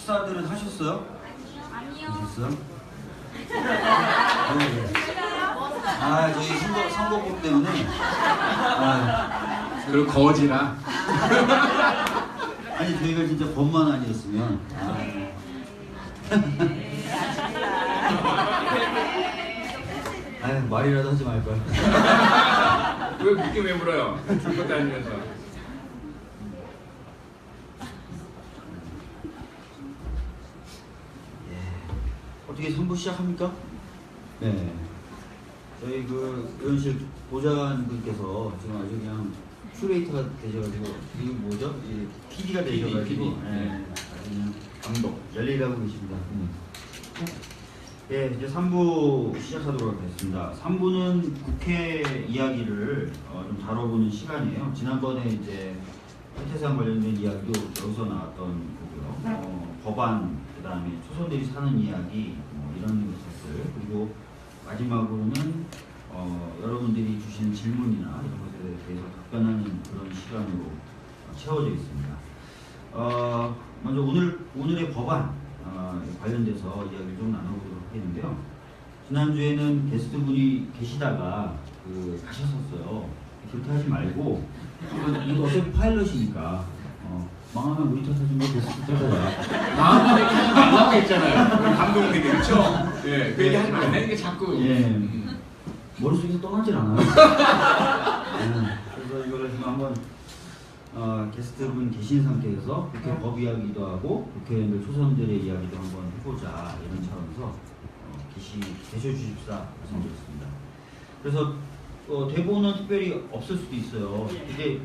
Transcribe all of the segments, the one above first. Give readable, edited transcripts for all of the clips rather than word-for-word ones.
식사들은 하셨어요? 아니요. 하셨어요? 네. 아, 저희 선거법 때문에. 아, 그리고 거지라. 아니, 저희가 진짜 법만 아니었으면. 아유, 말이라도 하지 말걸. 왜 그렇게 왜 물어요? 줄 것도 아니면서. 어떻게 3부 시작합니까? 네. 저희 그 의원실 보좌관분께서 지금 아주 그냥 큐레이터가 되셔가지고, 이거 뭐죠? 이 PD가 되셔가지고, PD. 네. 아주 그냥 감독. 열일하고 계십니다. 네, 이제 3부 시작하도록 하겠습니다. 3부는 국회 이야기를 좀 다뤄보는 시간이에요. 지난번에 이제 해태상 관련된 이야기도 여기서 나왔던 거고요. 법안, 그 다음에 초선들이 사는 이야기, 이런 것들, 그리고 마지막으로는 여러분들이 주신 질문이나 이런 것에 대해서 답변하는 그런 시간으로 채워져 있습니다. 먼저 오늘의 법안 관련돼서 이야기를 좀 나눠보도록 하겠는데요. 지난주에는 게스트분이 계시다가 가셨었어요. 그렇게 하지 말고, 이거 어차피 파일럿이니까 망하면 우리 탓하지 뭐 게스트 탓하자. 마음만 얘기 하지 말라고 했잖아요. 감독님이. 그렇죠? 예, 그 얘기 하지 말라는 게 자꾸. 예. 머릿속에서 떠나질 않아요. 그래서 이거를 지금 한번 게스트분 계신 상태에서 국회 법 이야기도 하고 국회의원들 초선들의 이야기도 한번 해보자, 이런 차원에서 계셔주십사 말씀드렸습니다. 그래서 대본은 특별히 없을 수도 있어요. 이제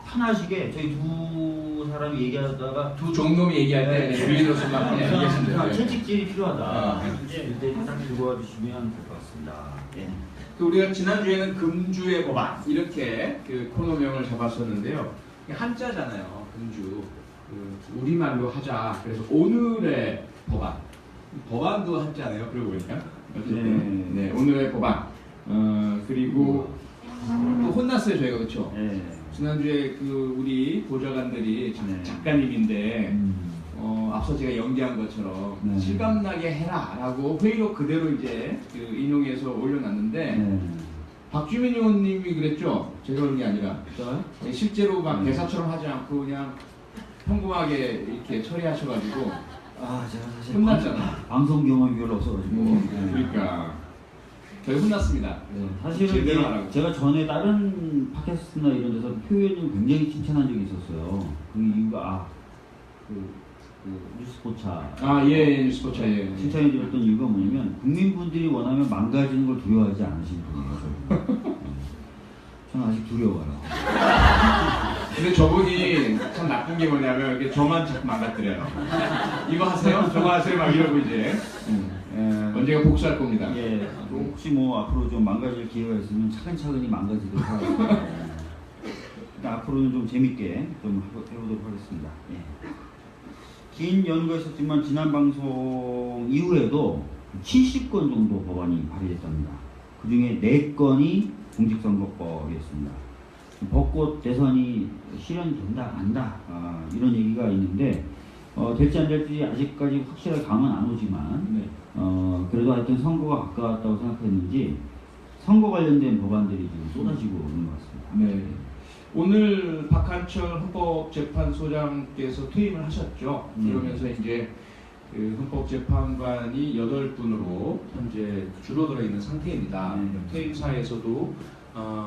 편하시게 저희 두 사람이 얘기하다가 두 종놈이 얘기할 때 주인으로서만 얘기하시면 돼요. 채찍질이 필요하다. 그때 딱 들고 와주시면 될 것 같습니다. 예. 우리가 지난주에는 금주의 법안 이렇게 그 코너명을 잡았었는데요. 한자잖아요. 금주. 우리말로 하자. 그래서 오늘의 법안. 법안도 한자네요. 그러고 보니까. 네, 오늘의 법안. 그리고 또 혼났어요, 저희가. 그렇죠? 네. 지난주에 우리 보좌관들이 작가님인데 앞서 제가 연기한 것처럼 실감나게 해라라고 회의록 그대로 이제 인용해서 올려놨는데 박주민 의원님이 그랬죠? 제가 그런 게 아니라 실제로 막 대사처럼 하지 않고 그냥 평범하게 이렇게 처리하셔가지고 제가 사실 혼났잖아. 방송 경험이 별로 없어가지고. 그러니까 저희 혼났습니다. 사실은 제가 전에 다른 팟캐스트나 이런 데서 표현을 굉장히 칭찬한 적이 있었어요. 그 이유가 뉴스포차. 예, 뉴스포차. 예. 칭찬해드렸던 이유가 뭐냐면 국민분들이 원하면 망가지는 걸 두려워하지 않으시는 분이에요. 저는 아직 두려워요. 근데 저분이 참 나쁜 게 뭐냐면 이렇게 저만 자꾸 망가뜨려요. 이거 하세요? 저거 하세요? 막 이러고 이제 언젠가 복수할 겁니다. 예, 혹시 앞으로 좀 망가질 기회가 있으면 차근차근히 망가지도록 하겠습니다. 앞으로는 좀 재밌게 좀 해보도록 하겠습니다. 예. 긴 연구가 있었지만 지난 방송 이후에도 70건 정도 법안이 발의됐답니다. 그 중에 4건이 공직선거법이었습니다. 벚꽃 대선이 실현된다, 안다, 이런 얘기가 있는데, 될지 안 될지 아직까지 확실하게 감은 안 오지만, 그래도 하여튼 선거가 가까웠다고 생각했는지, 선거 관련된 법안들이 지금 쏟아지고 있는 것 같습니다. 네. 오늘 박한철 헌법재판소장께서 퇴임을 하셨죠. 그러면서 이제 헌법재판관이 8분으로 현재 줄어들어 있는 상태입니다. 퇴임사에서도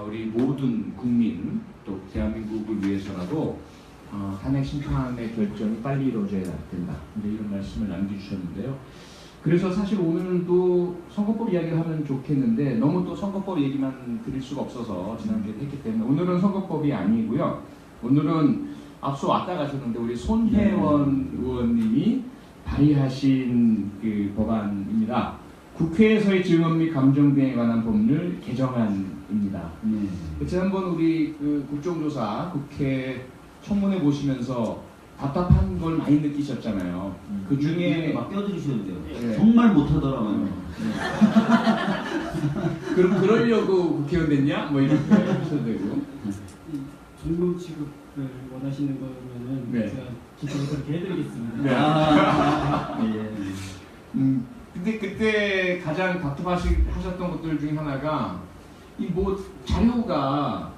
우리 모든 국민 또 대한민국을 위해서라도 탄핵 심판의 결정이 빨리 이루어져야 된다. 이런 말씀을 남겨주셨는데요. 그래서 사실 오늘도 선거법 이야기를 하면 좋겠는데 너무 또 선거법 얘기만 드릴 수가 없어서 지난주에 했기 때문에 오늘은 선거법이 아니고요. 오늘은 앞서 왔다 가셨는데 우리 손혜원 의원님이 발의하신 그 법안입니다. 국회에서의 증언 및 감정 등에 관한 법률 개정안입니다. 지난번 우리 국정조사 국회 청문회 보시면서 답답한 걸 많이 느끼셨잖아요. 그 중에 막 껴들이셔도 돼요. 정말 못하더라고요. 그럼 그러려고 국회의원 됐냐? 뭐 이렇게 하셔도 되고. 중급 취급을 원하시는 거면은 제가 기초로 그렇게 해드리겠습니다. 네. 가장 답답하셨던 것들 중에 하나가 이 뭐 자료가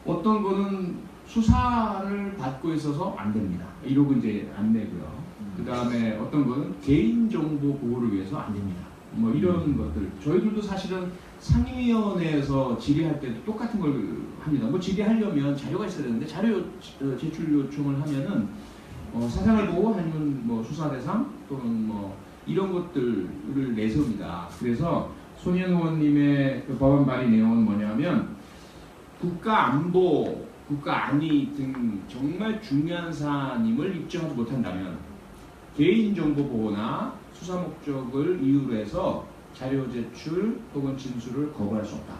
어떤 거는 수사를 받고 있어서 안 됩니다. 이러고 이제 안 내고요. 그 다음에 어떤 거는 개인정보 보호를 위해서 안 됩니다. 뭐 이런 것들. 저희들도 사실은 상임위원회에서 질의할 때도 똑같은 걸 합니다. 뭐 질의하려면 자료가 있어야 되는데 자료 제출 요청을 하면은 사상을 보고 아니면 뭐 수사 대상 또는 뭐 이런 것들을 내세웁니다. 그래서 손희연 의원님의 그 법안 발의 내용은 뭐냐면 국가 안보, 국가 안위 등 정말 중요한 사안임을 입증하지 못한다면 개인정보 보호나 수사 목적을 이유로 해서 자료 제출 혹은 진술을 거부할 수 없다.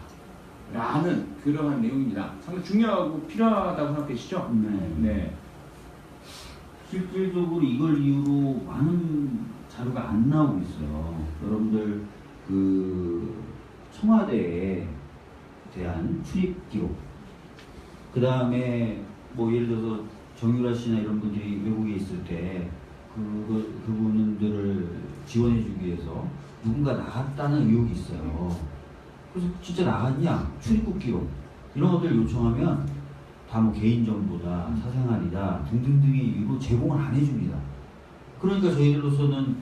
라는 그러한 내용입니다. 상당히 중요하고 필요하다고 생각되시죠? 네. 실질적으로 이걸 이유로 많은 자료가 안 나오고 있어요. 여러분들 그 청와대에 대한 출입 기록, 그 다음에 뭐 예를 들어서 정유라 씨나 이런 분들이 외국에 있을 때 그분들을 지원해주기 위해서 누군가 나갔다는 의혹이 있어요. 그래서 진짜 나갔냐? 출입국 기록 이런 것들 요청하면 다 뭐 개인정보다 사생활이다 등등등의 이유로 제공을 안 해줍니다. 그러니까 저희들로서는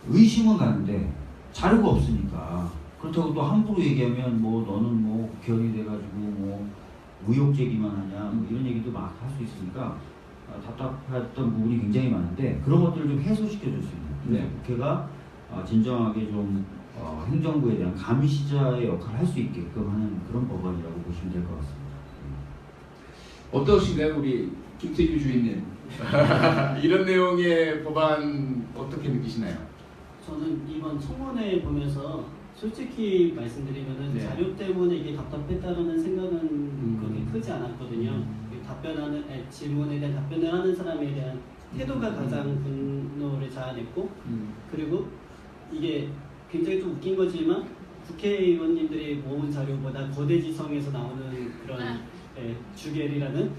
의심은 가는데 자료가 없으니까, 그렇다고 또 함부로 얘기하면 뭐 너는 뭐 국회의원이 돼가지고 뭐 의혹 제기만 하냐 뭐 이런 얘기도 막 할 수 있으니까 답답했던 부분이 굉장히 많은데, 그런 것들을 좀 해소시켜 줄 수 있는, 그래서 국회가 진정하게 좀 행정부에 대한 감시자의 역할을 할 수 있게끔 하는 그런 법안이라고 보시면 될 것 같습니다. 어떠신가요, 우리 김태규 주인님? 이런 내용의 법안 어떻게 느끼시나요? 저는 이번 청문회 보면서 솔직히 말씀드리면은 네. 자료 때문에 이게 답답했다는 생각은 그렇게 크지 않았거든요. 질문에 대한 답변을 하는 사람에 대한 태도가 가장 분노를 자아냈고, 그리고 이게 굉장히 좀 웃긴 거지만 국회의원님들이 모은 자료보다 거대지성에서 나오는 그런 주겔이라는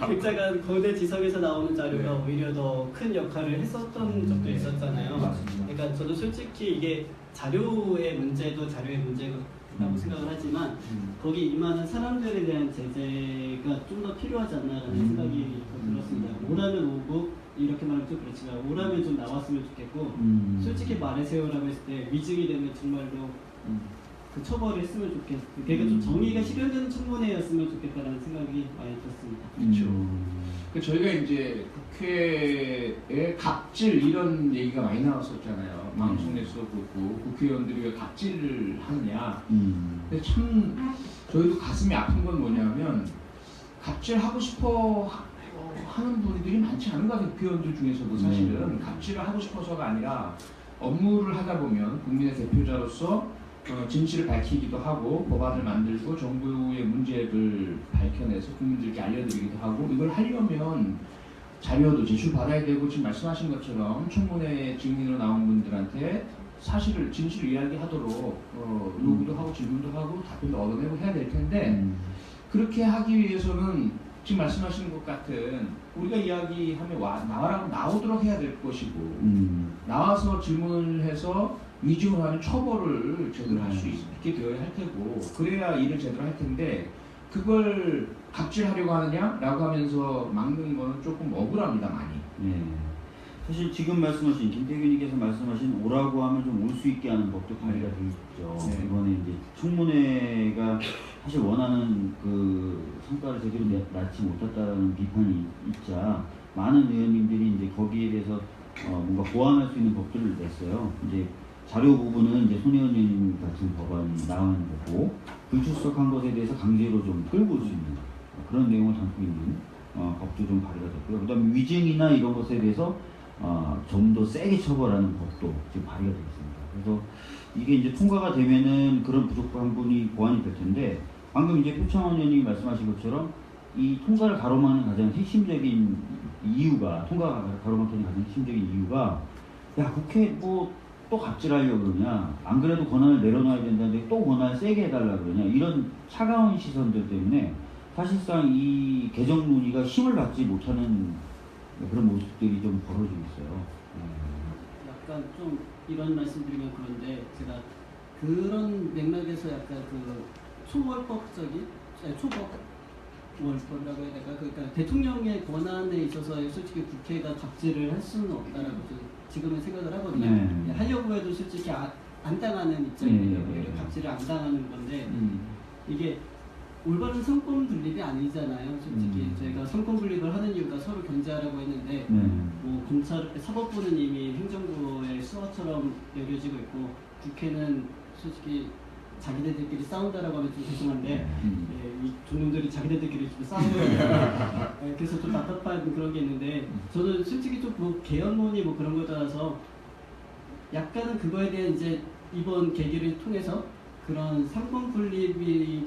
글자가 거대지성에서 나오는 자료가 오히려 더 큰 역할을 했었던 적도 있었잖아요. 맞습니다. 그러니까 저도 솔직히 이게 자료의 문제도 자료의 문제라고 생각을 하지만 거기 임하는 사람들에 대한 제재가 좀 더 필요하지 않나라는 생각이 들었습니다. 오라면 오고, 이렇게 말하면 좀 그렇지만 오라면 좀 나왔으면 좋겠고, 솔직히 말해세요라고 했을 때 위증이 되면 정말로 그 처벌을 했으면 좋겠고, 그러니까 좀 정의가 실현되는 청문회였으면 좋겠다라는 생각이 많이 들었습니다. 그렇죠. 저희가 이제 국회의 갑질 이런 얘기가 많이 나왔었잖아요. 방송에서도 그렇고 국회의원들이 왜 갑질을 하느냐. 근데 참 저희도 가슴이 아픈 건 뭐냐면 갑질하고 싶어 하는 분들이 많지 않은 것 같아요. 국회의원들 중에서도 사실은 갑질을 하고 싶어서가 아니라 업무를 하다 보면 국민의 대표자로서 진실을 밝히기도 하고 법안을 만들고 정부의 문제를 밝혀내서 국민들께 알려드리기도 하고, 이걸 하려면 자료도 제출받아야 되고, 지금 말씀하신 것처럼 청문회 증인으로 나온 분들한테 사실을 진실을 이야기하도록 요구도 하고 질문도 하고 답변도 얻어내고 해야 될 텐데, 그렇게 하기 위해서는 지금 말씀하시는 것 같은 우리가 이야기하면 나와라고 나오도록 해야 될 것이고, 나와서 질문을 해서 위증을 하면 처벌을 제대로 할 수 있게 되어야 할 테고, 그래야 일을 제대로 할 텐데 그걸 갑질하려고 하느냐라고 하면서 막는 거는 조금 억울합니다, 많이. 네. 사실 지금 말씀하신 김태균님께서 말씀하신 오라고 하면 좀 올 수 있게 하는 법도 발의가 되어 있죠. 네. 이번에 이제 청문회가 사실 원하는 그 성과를 제대로 낳지 못했다는 비판이 있자 많은 의원님들이 이제 거기에 대해서 뭔가 보완할 수 있는 법들을 냈어요. 이제 자료 부분은 이제 손혜원 의원님 같은 법안이 나오는 거고, 불출석한 것에 대해서 강제로 좀 끌고 올 수 있는 그런 내용을 담고 있는 법도 좀 발의가 됐고요. 그다음에 위증이나 이런 것에 대해서 좀 더 세게 처벌하는 법도 지금 발의가 되었습니다. 그래서 이게 이제 통과가 되면은 그런 부족한 부분이 보완이 될 텐데, 방금 이제 표창원 의원님이 말씀하신 것처럼 이 통과를 가로막는 가장 핵심적인 이유가, 통과가 가로막히는 가장 핵심적인 이유가, 야 국회 뭐 또 갑질하려고 그러냐, 안 그래도 권한을 내려놔야 된다는데 또 권한을 세게 해달라 그러냐, 이런 차가운 시선들 때문에 사실상 이 개정 논의가 힘을 받지 못하는 그런 모습들이 좀 벌어지고 있어요. 약간 좀 이런 말씀드리면 그런데 제가 그런 맥락에서 약간 그 초월법적인 초법 월법이라고 해야 될까? 그러니까 대통령의 권한에 있어서 솔직히 국회가 갑질을 할 수는 없다라고 지금은 생각을 하거든요. 네. 하려고 해도 솔직히 안 당하는 입장이에요. 네. 갑질을 안 당하는 건데 이게 올바른 상권 분립이 아니잖아요. 솔직히 저희가 상권 분립을 하는 이유가 서로 견제하라고 했는데 뭐 검찰 사법부는 이미 행정부의 수하처럼 여겨지고 있고 국회는 솔직히 자기네들끼리 싸운다라고 하면 좀 죄송한데 이 종놈들이 자기네들끼리 좀 싸우거든요. 그래서 좀 답답한 그런 게 있는데 저는 솔직히 좀 뭐 개헌론이 뭐 그런 거에 따라서 약간은 그거에 대한 이제 이번 계기를 통해서 그런 상권 분립이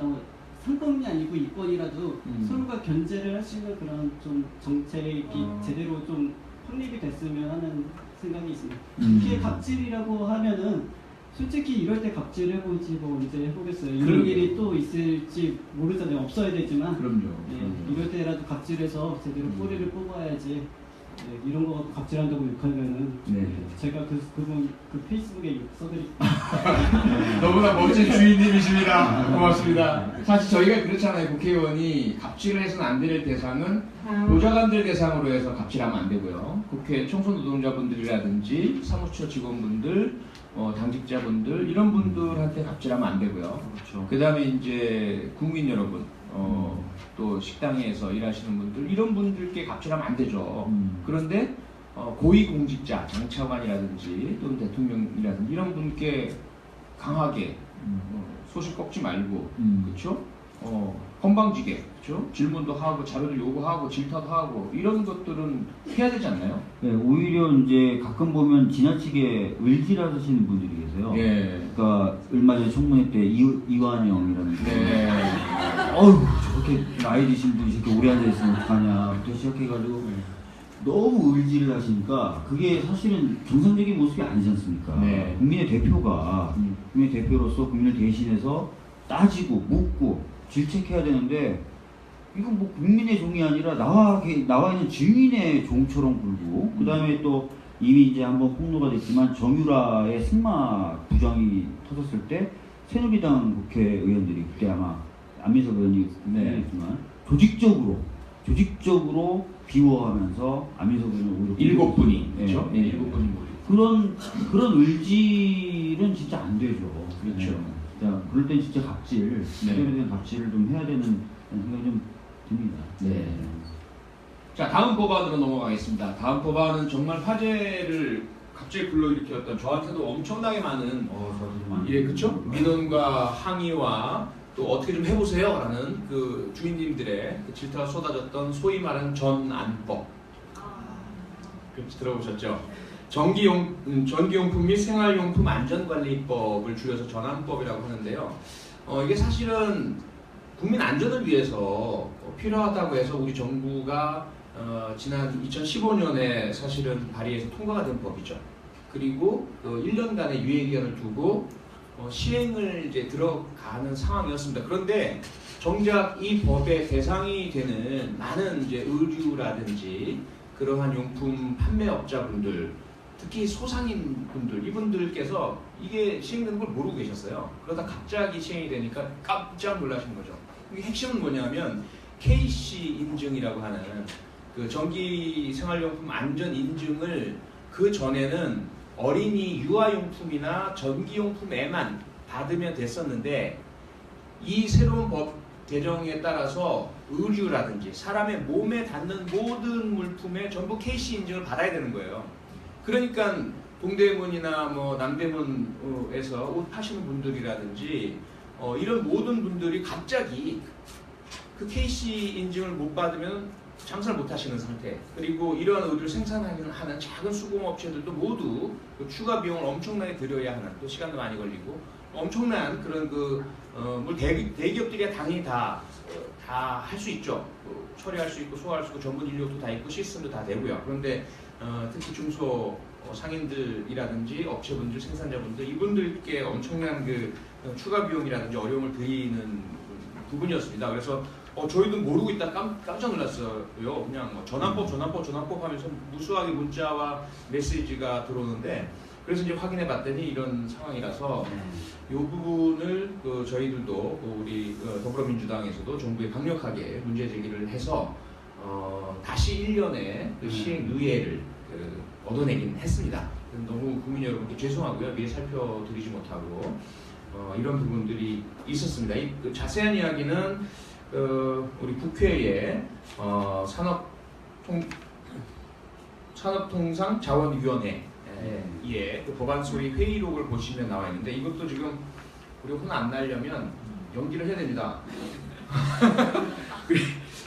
상권이 아니고 이권이라도 서로가 견제를 할 수 있는 그런 좀 정책이 제대로 좀 확립이 됐으면 하는 생각이 있습니다. 이게 갑질이라고 하면은 솔직히 이럴 때 갑질 해보지 뭐 언제 해보겠어요. 이런 일이 또 있을지 모르잖아요. 없어야 되지만 그럼요. 이럴 때라도 갑질해서 제대로 뿌리를 뽑아야지. 이런 거 갖고 갑질한다고 욕하면은 제가 그분 페이스북에 욕 써드릴게요. 너무나 멋진 주인님이십니다. 고맙습니다. 사실 저희가 그렇잖아요. 국회의원이 갑질을 해서는 안 될 대상은 보좌관들 대상으로 해서 갑질하면 안 되고요. 국회 총선 노동자분들이라든지 사무처 직원분들, 당직자분들 이런 분들한테 갑질하면 안 되고요. 그렇죠. 그다음에 이제 국민 여러분, 또 식당에서 일하시는 분들 이런 분들께 갑질하면 안 되죠. 그런데 고위공직자, 장차관이라든지 또는 대통령이라든지 이런 분께 강하게 소식 꺾지 말고 그렇죠? 건방지게 그렇죠? 질문도 하고 자료도 요구하고 질타도 하고 이런 것들은 해야 되지 않나요? 네, 오히려 이제 가끔 보면 지나치게 을질하시는 분들이 계세요. 그러니까 얼마 전에 청문회 때 이완영이라는 어휴 저렇게 나이 드신 분이 저렇게 오래 앉아 있으면 어떡하냐부터 시작해가지고 너무 을질을 하시니까 그게 사실은 정상적인 모습이 아니지 않습니까? 국민의 대표가 국민의 대표로서 국민을 대신해서 따지고 묻고 질책해야 되는데 이건 뭐 국민의 종이 아니라 나와 있는 증인의 종처럼 굴고 그 다음에 또 이미 이제 한번 폭로가 됐지만 정유라의 승마 부정이 터졌을 때 새누리당 국회의원들이 그때 아마 안민석 의원이 했지만 조직적으로 비호하면서 안민석 의원을 오히려 7분이 그렇죠? 7분이 그런 의지는 진짜 안 되죠. 그렇죠. 자, 그럴 땐 진짜 갑질, 그때에 대한 갑질을 좀 해야 되는 생각이 좀 듭니다. 자, 다음 법안으로 넘어가겠습니다. 다음 법안은 정말 화제를 갑자기 불러일으켰던 저한테도 엄청나게 많은 그렇죠? 민원과 항의와 또 어떻게 좀 해보세요라는 그 주인님들의 그 질타가 쏟아졌던 소위 말하는 전안법. 들어보셨죠? 전기용품 및 생활용품 안전관리법을 줄여서 전안법이라고 하는데요. 이게 사실은 국민 안전을 위해서 필요하다고 해서 우리 정부가 지난 2015년에 사실은 발의해서 통과가 된 법이죠. 그리고 1년간의 유예기간을 두고 시행을 이제 들어가는 상황이었습니다. 그런데 정작 이 법의 대상이 되는 많은 이제 의류라든지 그러한 용품 판매업자분들, 특히 소상인 분들, 이분들께서 이게 시행되는 걸 모르고 계셨어요. 그러다 갑자기 시행이 되니까 깜짝 놀라신 거죠. 이게 핵심은 뭐냐면 KC 인증이라고 하는 그 전기 생활용품 안전 인증을 그 전에는 어린이 유아용품이나 전기용품에만 받으면 됐었는데 이 새로운 법 개정에 따라서 의류라든지 사람의 몸에 닿는 모든 물품에 전부 KC 인증을 받아야 되는 거예요. 그러니까 동대문이나 뭐 남대문에서 옷 파시는 분들이라든지 이런 모든 분들이 갑자기 그 KC 인증을 못 받으면 장사를 못 하시는 상태. 그리고 이러한 의류를 생산하는 작은 수공업체들도 모두 그 추가 비용을 엄청나게 들여야 하는, 또 시간도 많이 걸리고 엄청난 그런 뭐 대기업들이 당연히 다 할 수 있죠. 처리할 수 있고 소화할 수 있고 전문 인력도 다 있고 시스템도 다 되고요. 그런데 특히 중소 상인들이라든지 업체분들, 생산자분들 이분들께 엄청난 그 추가 비용이라든지 어려움을 드리는 부분이었습니다. 그래서 저희도 모르고 있다 깜짝 놀랐어요. 그냥 전환법 하면서 무수하게 문자와 메시지가 들어오는데 그래서 이제 확인해 봤더니 이런 상황이라서 이 부분을 저희들도 우리 더불어민주당에서도 정부에 강력하게 문제 제기를 해서 다시 1년의 시행 의회를 얻어내긴 했습니다. 너무 국민 여러분께 죄송하고요. 미리 살펴드리지 못하고 이런 부분들이 있었습니다. 이 자세한 이야기는 우리 국회의 산업통상자원위원회 그 법안 소위 회의록을 보시면 나와 있는데 이것도 지금 우리 혼 안 날려면 연기를 해야 됩니다.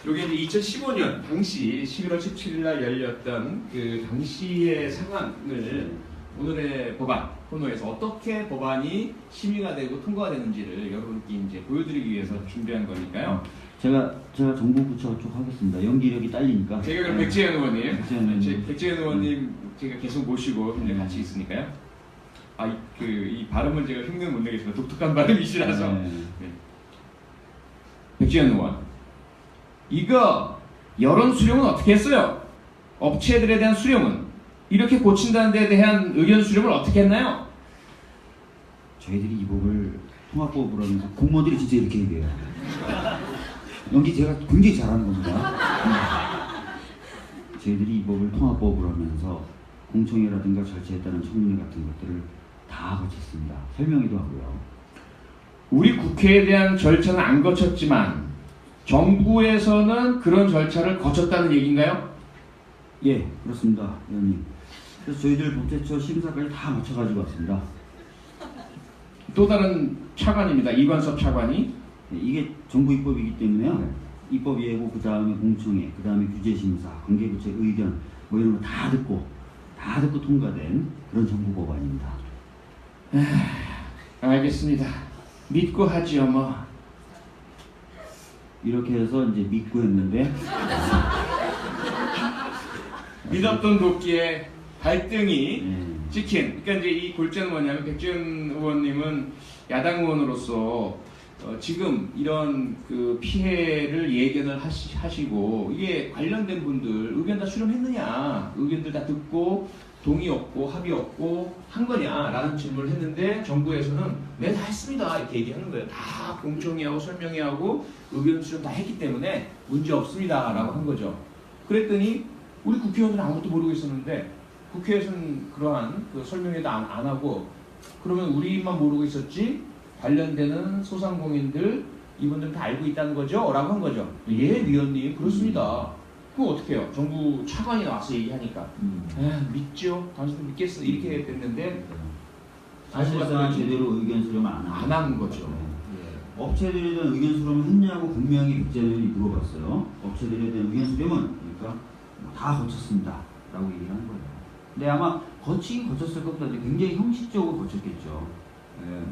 이게 이제 2015년 당시 11월 17일 날 열렸던 그 당시의 상황을 오늘의 법안 코너에서 어떻게 법안이 심의가 되고 통과가 되는지를 여러분께 이제 보여드리기 위해서 준비한 거니까요. 제가 정부 부처 쪽 하겠습니다. 연기력이 딸리니까. 제가 그럼 백지현 의원님, 백지현 의원님 제가 계속 모시고 현재 같이 있으니까요. 이 발음을 제가 흉내 못 내겠습니다. 독특한 발음이시라서. 네. 백지현 의원, 이거 여론 수렴은 어떻게 했어요? 업체들에 대한 수렴은 이렇게 고친다는 데 대한 의견 수렴을 어떻게 했나요? 저희들이 이 법을 통합법으로 하면서 공무원들이 진짜 이렇게 얘기해요. 연기 제가 굉장히 잘하는 겁니다. 저희들이 이 법을 통합법으로 하면서 공청회라든가 절차에 따른 청문회 같은 것들을 다 거쳤습니다. 설명회도 하고요. 우리 국회에 대한 절차는 안 거쳤지만 정부에서는 그런 절차를 거쳤다는 얘기인가요? 예, 그렇습니다, 의원님. 그래서 저희들 법제처 심사까지 다 마쳐가지고 왔습니다. 또 다른 차관입니다. 이관섭 차관이. 이게 정부 입법이기 때문에요. 입법 예고, 그 다음에 공청회, 그 다음에 규제심사, 관계부처 의견 뭐 이런 거 다 듣고 통과된 그런 정부 법안입니다. 알겠습니다. 믿고 하지요 뭐. 이렇게 해서 이제 믿고 했는데 믿었던 도끼에 발등이 찍힌. 그러니까 이제 이 골자는 뭐냐면 백지현 의원님은 야당 의원으로서 지금 이런 그 피해를 예견을 하시고 이게 관련된 분들 의견 다 수렴했느냐, 의견들 다 듣고 동의 없고 합의 없고 한 거냐라는 질문을 했는데 정부에서는 네, 다 했습니다 이렇게 얘기하는 거예요. 다 공청회하고 설명회하고 의견 수렴 다 했기 때문에 문제 없습니다라고 한 거죠. 그랬더니 우리 국회의원들은 아무것도 모르고 있었는데 국회에서는 그러한 그 설명회도 안 하고 그러면 우리만 모르고 있었지 관련되는 소상공인들 이분들은 다 알고 있다는 거죠? 라고 한 거죠. 예, 위원님 그렇습니다. 그거 어떻게 해요? 정부 차관이 나와서 얘기하니까 믿죠? 당신들 믿겠어? 이렇게 됐는데 사실상 제대로 의견 수렴을 안 한 거죠. 업체들에 대한 의견 수렴을 했냐고 분명히 백지현 의원이 물어봤어요. 업체들에 대한 의견 수렴은 그러니까 다 거쳤습니다 라고 얘기를 하는 거예요. 근데 아마 거치긴 거쳤을 것보다 굉장히 형식적으로 거쳤겠죠.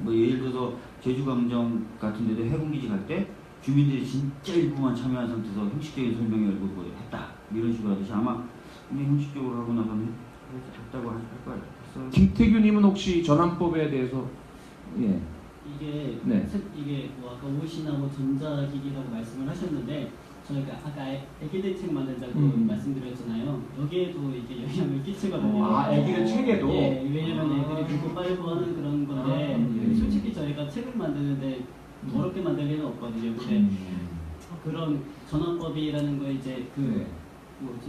뭐 예를 들어서 제주강정 같은 데도 해군기지 갈 때 주민들이 진짜 일부만 참여한 상태에서 형식적인 설명을 뭐 했다 이런 식으로 하듯이 아마 굉장히 형식적으로 하고 나서는 했다고 할 거예요. 김태규님은 혹시 전환법에 대해서 이게 뭐 아까 옷이나 뭐 전자기기라고 말씀을 하셨는데 저희가 아까 애기들 책 만들자고 말씀드렸잖아요. 여기에도 이게 영향을 끼치거든요. 애기들 책에도? 예, 왜냐면 애들이 물고 빨고 하는 그런 건데 솔직히 저희가 책을 만드는데 어렵게 만들 일은 없거든요. 근데 그런 전환법이라는 거 이제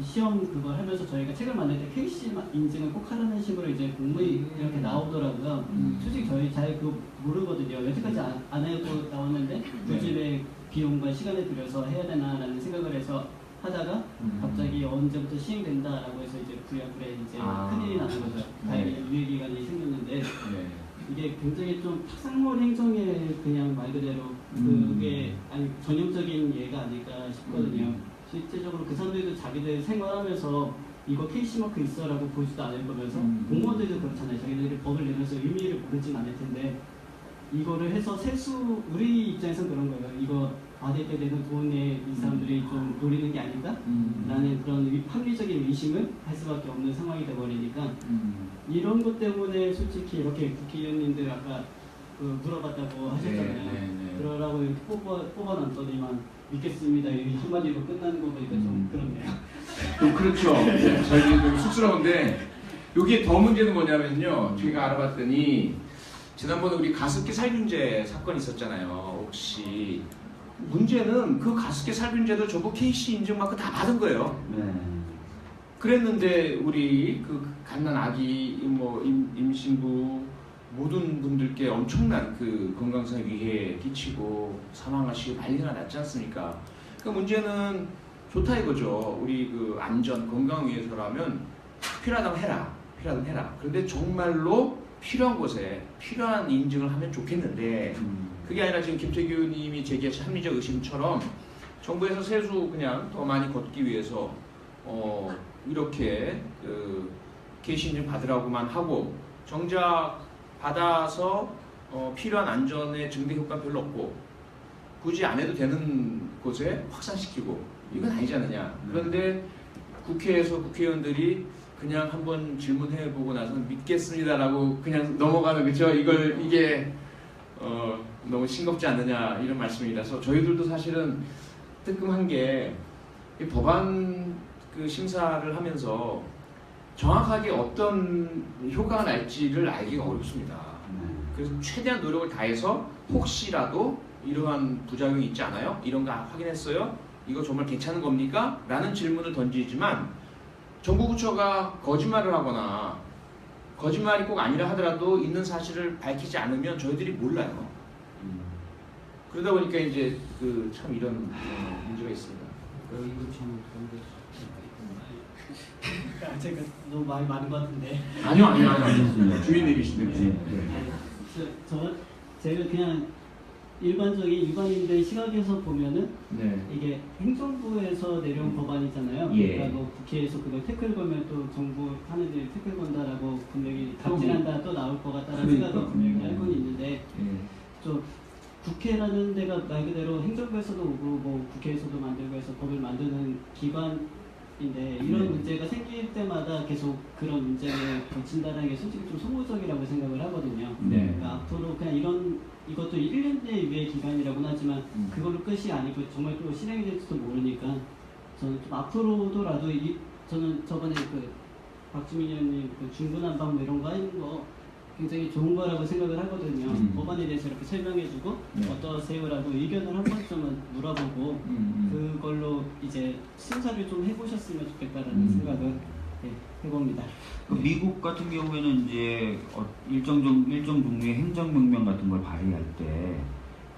시험 그걸 하면서 저희가 책을 만들 때 KC 인증을 꼭 하라는 식으로 이제 공문이 이렇게 나오더라고요. 솔직히 저희 잘 그거 모르거든요. 여태까지 안 해고 나왔는데 요즘에 비용과 시간을 들여서 해야 되나라는 생각을 해서 하다가 갑자기 언제부터 시행된다라고 해서 이제 부랴부랴 이제 큰일이 나는 거죠. 다행히 유예기간이 생겼는데 이게 굉장히 좀 탁상물 행정의 그냥 말 그대로 그게 전형적인 예가 아닐까 싶거든요. 실제적으로 그 사람들도 자기들 생활하면서 이거 KC마크 있어라고 보지도 않을 거면서 공무원들도 그렇잖아요. 자기들이 법을 내면서 의미를 모르진 않을 텐데 이거를 해서 세수 우리 입장에서는 그런 거예요. 이거 받을 때 되는 돈에 이 사람들이 좀 노리는 게 아닌가? 라는 그런 합리적인 의심을 할 수밖에 없는 상황이 돼버리니까 이런 것 때문에 솔직히 이렇게 국회의원님들 아까 물어봤다고 하셨잖아요. 그러라고 이렇게 뽑아놨더니만 믿겠습니다. 이 한마디로 끝나는 거 보니까 좀 그렇네요. 좀 그렇죠. 저희 좀 쑥스러운데 여기에 더 문제는 뭐냐면요. 제가 알아봤더니 지난번에 우리 가습기 살균제 사건 있었잖아요. 혹시 문제는 그 가습기 살균제도 전부 KC 인증마크 다 받은 거예요. 네. 그랬는데 우리 그 갓난 아기, 뭐 임신부 모든 분들께 엄청난 그 건강상 위해 끼치고 사망하시고 난리가 났지 않습니까? 그 문제는 좋다 이거죠. 우리 그 안전 건강 위해서라면 필요하다면 해라. 필요하다면 해라. 그런데 정말로 필요한 곳에 필요한 인증을 하면 좋겠는데 그게 아니라 지금 김태규 님이 제기하신 합리적 의심처럼 정부에서 세수 그냥 더 많이 걷기 위해서 이렇게 그 게시 인증 받으라고만 하고 정작 받아서 필요한 안전의 증대 효과는 별로 없고 굳이 안 해도 되는 곳에 확산시키고 이건 아니지 않느냐. 그런데 국회에서 국회의원들이 그냥 한번 질문해보고 나서는 믿겠습니다라고 그냥 넘어가는 그죠? 이게 너무 싱겁지 않느냐 이런 말씀이라서 저희들도 사실은 뜨끔한 게 이 법안 그 심사를 하면서 정확하게 어떤 효과가 날지를 알기가 어렵습니다. 그래서 최대한 노력을 다해서 혹시라도 이러한 부작용이 있지 않아요? 이런 거 확인했어요? 이거 정말 괜찮은 겁니까? 라는 질문을 던지지만 정부 부처가 거짓말을 하거나 거짓말이 꼭 아니라 하더라도 있는 사실을 밝히지 않으면 저희들이 몰라요. 그러다 보니까 이제 그 참 이런 문제가 있습니다. 이거 참 제가 너무 말이 많은 것 같은데. 아니요. 주인님이신데. 제가 그냥 일반적인 일반인들 시각에서 보면은 네. 이게 행정부에서 내려온 법안이잖아요. 예. 그러니까 뭐 국회에서 그걸 태클 걸면 또 정부 하는 일 태클 건다라고 분명히 갑질한다 또 나올 것 같다라는 생각은 분명히 알고는 있는데 좀 국회라는 데가 말 그대로 행정부에서도 오고 뭐 국회에서도 만들고 해서 법을 만드는 기관인데 이런 문제가 생길 때마다 계속 그런 문제를 거친다는 게 솔직히 좀 소모적이라고 생각을 하거든요. 그러니까 앞으로 그냥 이것도 1년 내 유예 기간이라고는 하지만 그걸로 끝이 아니고 정말 또 실행이 될지도 모르니까 저는 좀 앞으로도라도 저는 저번에 그 박주민 의원님 그 중구난방 뭐 이런 거 하는 거 굉장히 좋은 거라고 생각을 하거든요. 법안에 대해서 이렇게 설명해주고 어떠세요라고 의견을 한 번쯤은 물어보고 그걸로 이제 심사를 좀 해보셨으면 좋겠다라는 생각을 해봅니다. 미국 같은 경우에는 이제 일정 종류의 행정명령 같은 걸 발의할 때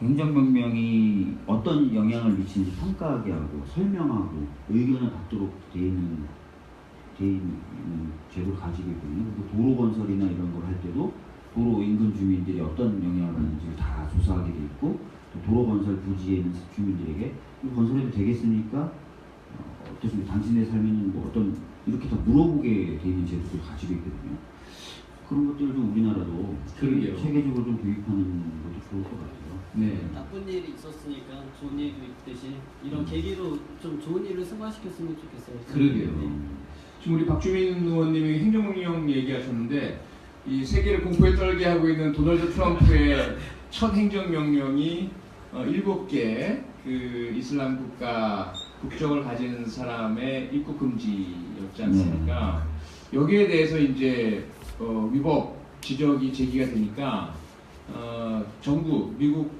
행정명령이 어떤 영향을 미치는지 평가하게 하고 설명하고 의견을 받도록 돼 있는 제도를 가지고 있거든요. 그리고 도로 건설이나 이런 걸 할 때도 도로 인근 주민들이 어떤 영향을 받는지를 다 조사하게 돼 있고 또 도로 건설 부지에 있는 주민들에게 이거 건설해도 되겠습니까? 어떻습니까? 당신의 삶에는 뭐 어떤 이렇게 다 물어보게 돼 있는 제도를 가지고 있거든요. 그런 것들을 좀 우리나라도 그러게요. 체계적으로 좀 도입하는 것도 좋을 것 같아요. 네. 나쁜 일이 있었으니까 좋은 일도 있듯이 이런 계기로 좀 좋은 일을 승화시켰으면 좋겠어요. 그러게요. 네. 지금 우리 박주민 의원님이 행정명령 얘기하셨는데 이 세계를 공포에 떨게 하고 있는 도널드 트럼프의 첫 행정명령이 7개 그 이슬람 국가 국적을 가진 사람의 입국 금지였지 않습니까? 여기에 대해서 이제 위법 지적이 제기가 되니까 정부 미국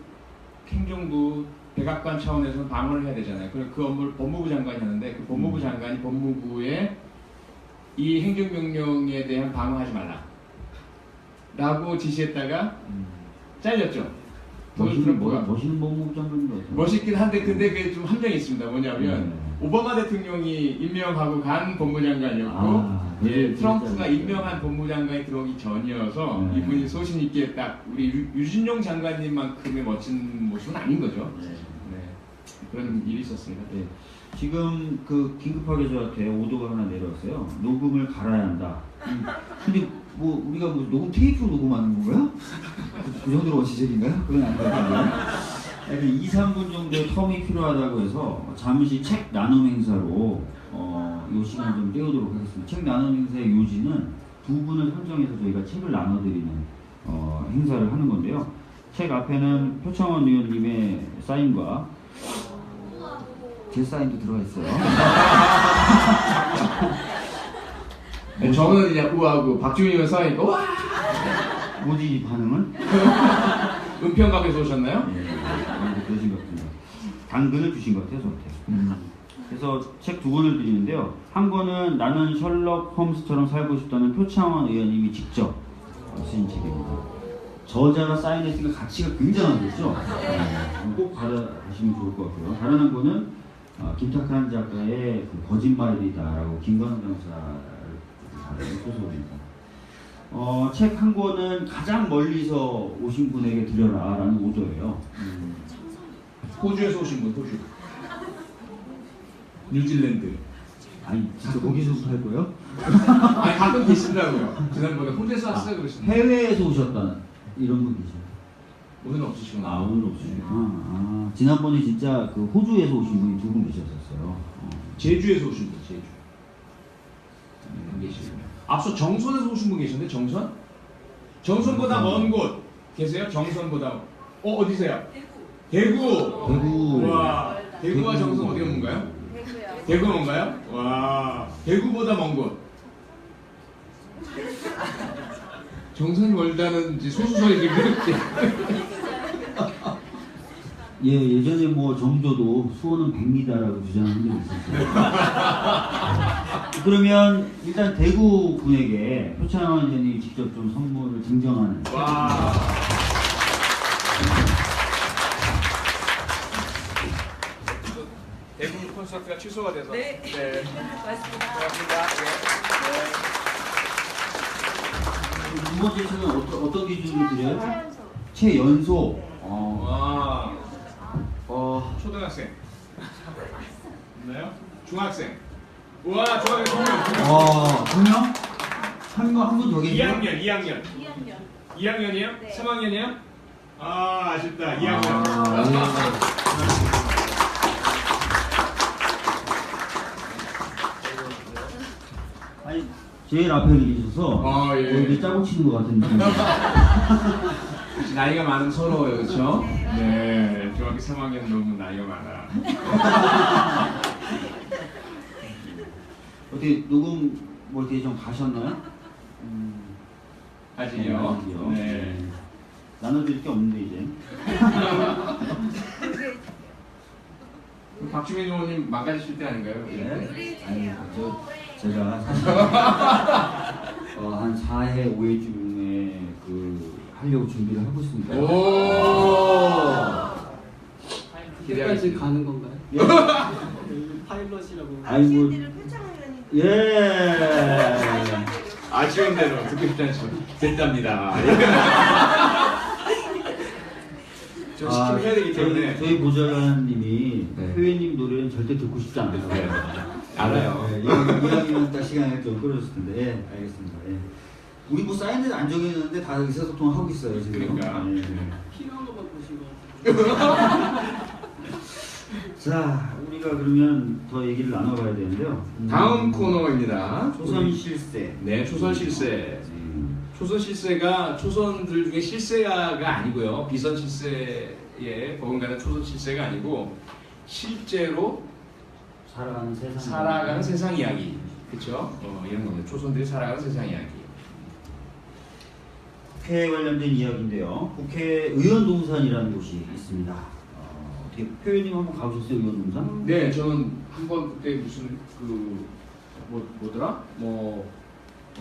행정부 백악관 차원에서 방어를 해야 되잖아요. 그 업무를 법무부 장관이 하는데 그 법무부 장관이 법무부에 이 행정명령에 대한 방어하지 말라 라고 지시했다가 잘렸죠. 멋있는 법무부 장관인 멋있긴 한데 근데 그게 좀 함정이 있습니다. 뭐냐면 오바마 대통령이 임명하고 간 법무장관이었고 트럼프가 임명한 법무장관이 들어오기 전이어서 이분이 소신 있게 딱 우리 유진용 장관님만큼의 멋진 모습은 아닌 거죠. 그런 일이 있었습니다. 지금 그 긴급하게 저한테 오더가 하나 내려왔어요. 녹음을 갈아야 한다. 근데 뭐 우리가 뭐 녹음 테이프 녹음하는 건가요? 그 정도로 원시적인가요? 그건 아닌 것 같은데. 2, 3분 정도의 텀이 필요하다고 해서 잠시 책 나눔 행사로 이 시간 좀 떼우도록 하겠습니다. 책 나눔 행사의 요지는 두 분을 선정해서 저희가 책을 나눠드리는 행사를 하는 건데요. 책 앞에는 표창원 의원님의 사인과 제 사인도 들어가 있어요. 저는 그냥 우하고 박지훈이가 싸우니까 와! 뭐지 이 반응은? 은평갑에서 오셨나요? 예, 그러신 것 같습니다. 당근을 주신 것 같아요, 저한테. 그래서 책 두 권을 드리는데요. 한 권은 나는 셜록 홈스처럼 살고 싶다는 표창원 의원님이 직접 쓰신 책입니다. 저자가 사인했으니까 가치가 굉장한 거죠. 꼭 받아보시면 좋을 것 같고요. 다른 한 권은 김탁한 작가의 그 거짓말이다라고 김건우 변호사를 소설입니다. 책 한 권은 가장 멀리서 오신 분에게 드려라라는 오더예요. 호주에서 오신 분, 호주. 뉴질랜드. 아니 진짜 거기서부터 할 거예요? 아니 가끔 계시더라고요. 지난번에 혼자서 왔어요 그러시는데. 해외에서 오셨다 이런 분 계세요? 오늘은 없으시구나. 아 오늘 없으시구나. 지난번에 진짜 그 호주에서 오신 분이 두 분 계셨었어요. 제주에서 오신 분, 제주. 계시군요. 앞서 정선에서 오신 분 계셨는데 정선? 정선보다 먼 곳 계세요? 정선보다 어디세요? 대구. 대구. 와 대구와 대구. 정선 어디가 뭔가요? 대구요. 대구 뭔가요? 와 대구보다 먼 곳. 정선이 멀다는 이제 소수설이 그렇게. 예, 예전에 뭐 정조도 수원은 100m라고 주장한 적이 있었어요. 그러면 일단 대구 분에게 표창원 의원이 직접 좀 선물을 증정하는. 와. 대구 콘서트가 취소가 돼서. 네. 고맙습니다. 고맙습니다. 두 번째 책은 어떤 기준으로 드려요? 최연소. 와. 초등학생. 있나요? 중학생. 우와, 중학생 2명. 두 명? 한 분 더 계세요? 2학년. 2학년이요? 네. 3학년이요? 아, 아쉽다. 2학년. 아니 제일 앞에 계셔서 예. 이렇게 짜고 치는 것 같은 느낌. 나이가 많은 서로예요, 그렇죠? 네, 중학교 3학년 너무 나이가 많아. 어떻게 녹음 뭐 이렇게 좀 가셨나요? 아직요. 네. 나눠드릴 게 없는데 이제. 박주민 의원님 망가지실 때 아닌가요? 네. 아니 제가 사실 한 4회 5회쯤에 하려고 준비를 하고 있습니다. 오. 그때까지 가는 건가요? 예. 파일럿이라고. 아이고. 표창원님. 예. 아쉬운 대로 듣고 싶지 않죠. 됐답니다. 저 시키면 해야 되기 때문에. 저희 보좌관님이 네. 회원님 노래는 절대 듣고 싶지 않아요. 네. 알아요. 네, 이야기는 딱 시간을 좀 끌어줬을 텐데, 예, 알겠습니다. 예. 우리 뭐 사인을 안 정해놨는데 다 의사소통을 하고 있어요 지금. 그러니까. 예. 필요한 것만 보신 것 같아요. 자, 우리가 그러면 더 얘기를 나눠봐야 되는데요. 다음 코너입니다. 조선 실세. 네, 조선 실세. 조선 실세가 초선들 중에 실세가 아니고요. 비선 실세에 버금가는 초선 실세가 아니고 실제로 살아가는 세상 이야기. 그렇죠? 이런 겁니다. 초선들이 살아가는 세상 이야기. 국회 관련된 이야기인데요. 국회의원 동산이라는 곳이 있습니다. 어떻게 표현님 한번 가보셨어요, 의원 동산? 네, 저는 한번 그때 무슨 뭐더라?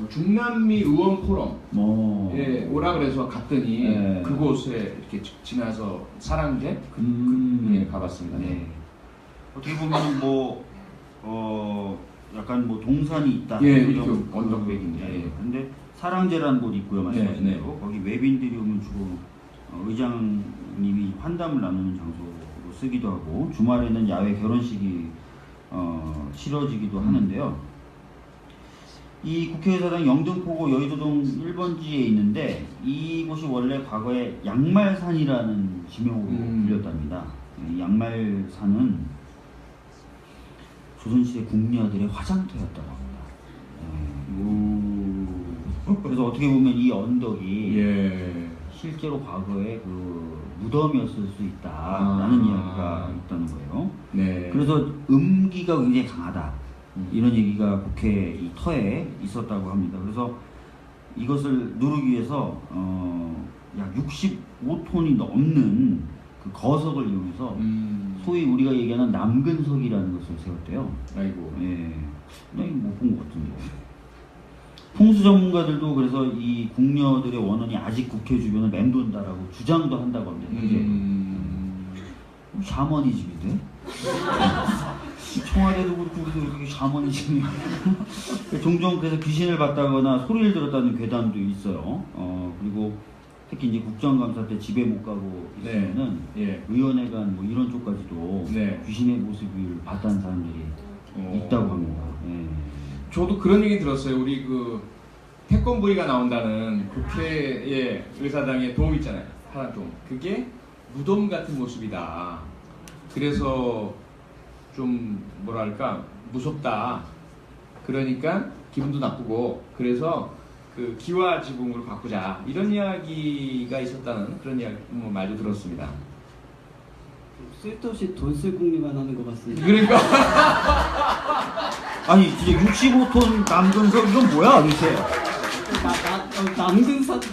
중남미 의원 포럼 예, 오라 그래서 갔더니 네. 그곳에 이렇게 지나서 사랑제 예, 가봤습니다. 네. 어떻게 보면 약간 동산이 있다. 예, 그런 이렇게 그- 언덕백인데. 예. 근데 사랑제라는 곳이 있고요, 말씀하신 네, 대로 거기 외빈들이 오면 주로 의장님이 환담을 나누는 장소로 쓰기도 하고 주말에는 야외 결혼식이 치러지기도 하는데요. 이 국회의사당 영등포구 여의도동 1번지에 있는데 이곳이 원래 과거에 양말산이라는 지명으로 불렸답니다. 이 양말산은 조선시대 궁녀들의 화장터였다고 합니다. 그래서 어떻게 보면 이 언덕이 예. 실제로 과거에 무덤이었을 수 있다라는 이야기가 있다는 거예요. 네. 그래서 음기가 굉장히 강하다. 이런 얘기가 국회 이 터에 있었다고 합니다. 그래서 이것을 누르기 위해서 약 65톤이 넘는 그 거석을 이용해서 소위 우리가 얘기하는 남근석이라는 것을 세웠대요. 아이고. 예, 못 본 것 같은데. 풍수 전문가들도 그래서 이 궁녀들의 원혼이 아직 국회 주변을 맴돈다라고 주장도 한다고 합니다. 샤머니즘인데? 청와대도 그렇고 우리도 이렇게 샤머니즘이 종종 그래서 귀신을 봤다거나 소리를 들었다는 괴담도 있어요. 그리고 특히 이제 국정감사 때 집에 못 가고 있으면은 예. 의원회 간 뭐 이런 쪽까지도 네. 귀신의 모습을 봤다는 사람들이 있다고 합니다. 예. 저도 그런 얘기 들었어요. 우리 그 태권브이가 나온다는 국회의 의사당의 돔 있잖아요. 파란 돔. 그게 무덤 같은 모습이다. 그래서 좀 뭐랄까 무섭다. 그러니까 기분도 나쁘고 그래서 그 기와 지붕으로 바꾸자 이런 이야기가 있었다는 그런 이야기 말도 들었습니다. 쓸데없이 돈 쓸 궁리만 하는 것 같습니다. 그러니까 아니 진짜 65톤 남근석 이건 뭐야 도대체? 남근사도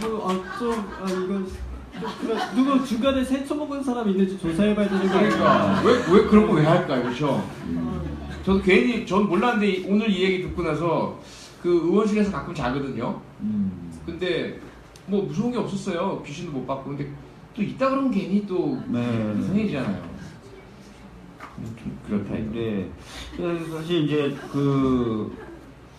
이건 누가 중간에 새 처먹은 사람이 있는지 조사해봐야 되는 거 그러니까 왜 그런 거 왜 할까요, 그렇죠? 저도 괜히 전 몰랐는데 오늘 이 얘기 듣고 나서 그 의원실에서 가끔 자거든요. 근데 뭐 무서운 게 없었어요. 귀신도 못 봤고 근데 또 있다 그러면 괜히 또 이상해지잖아요. 그렇다. 네. 사실 이제 그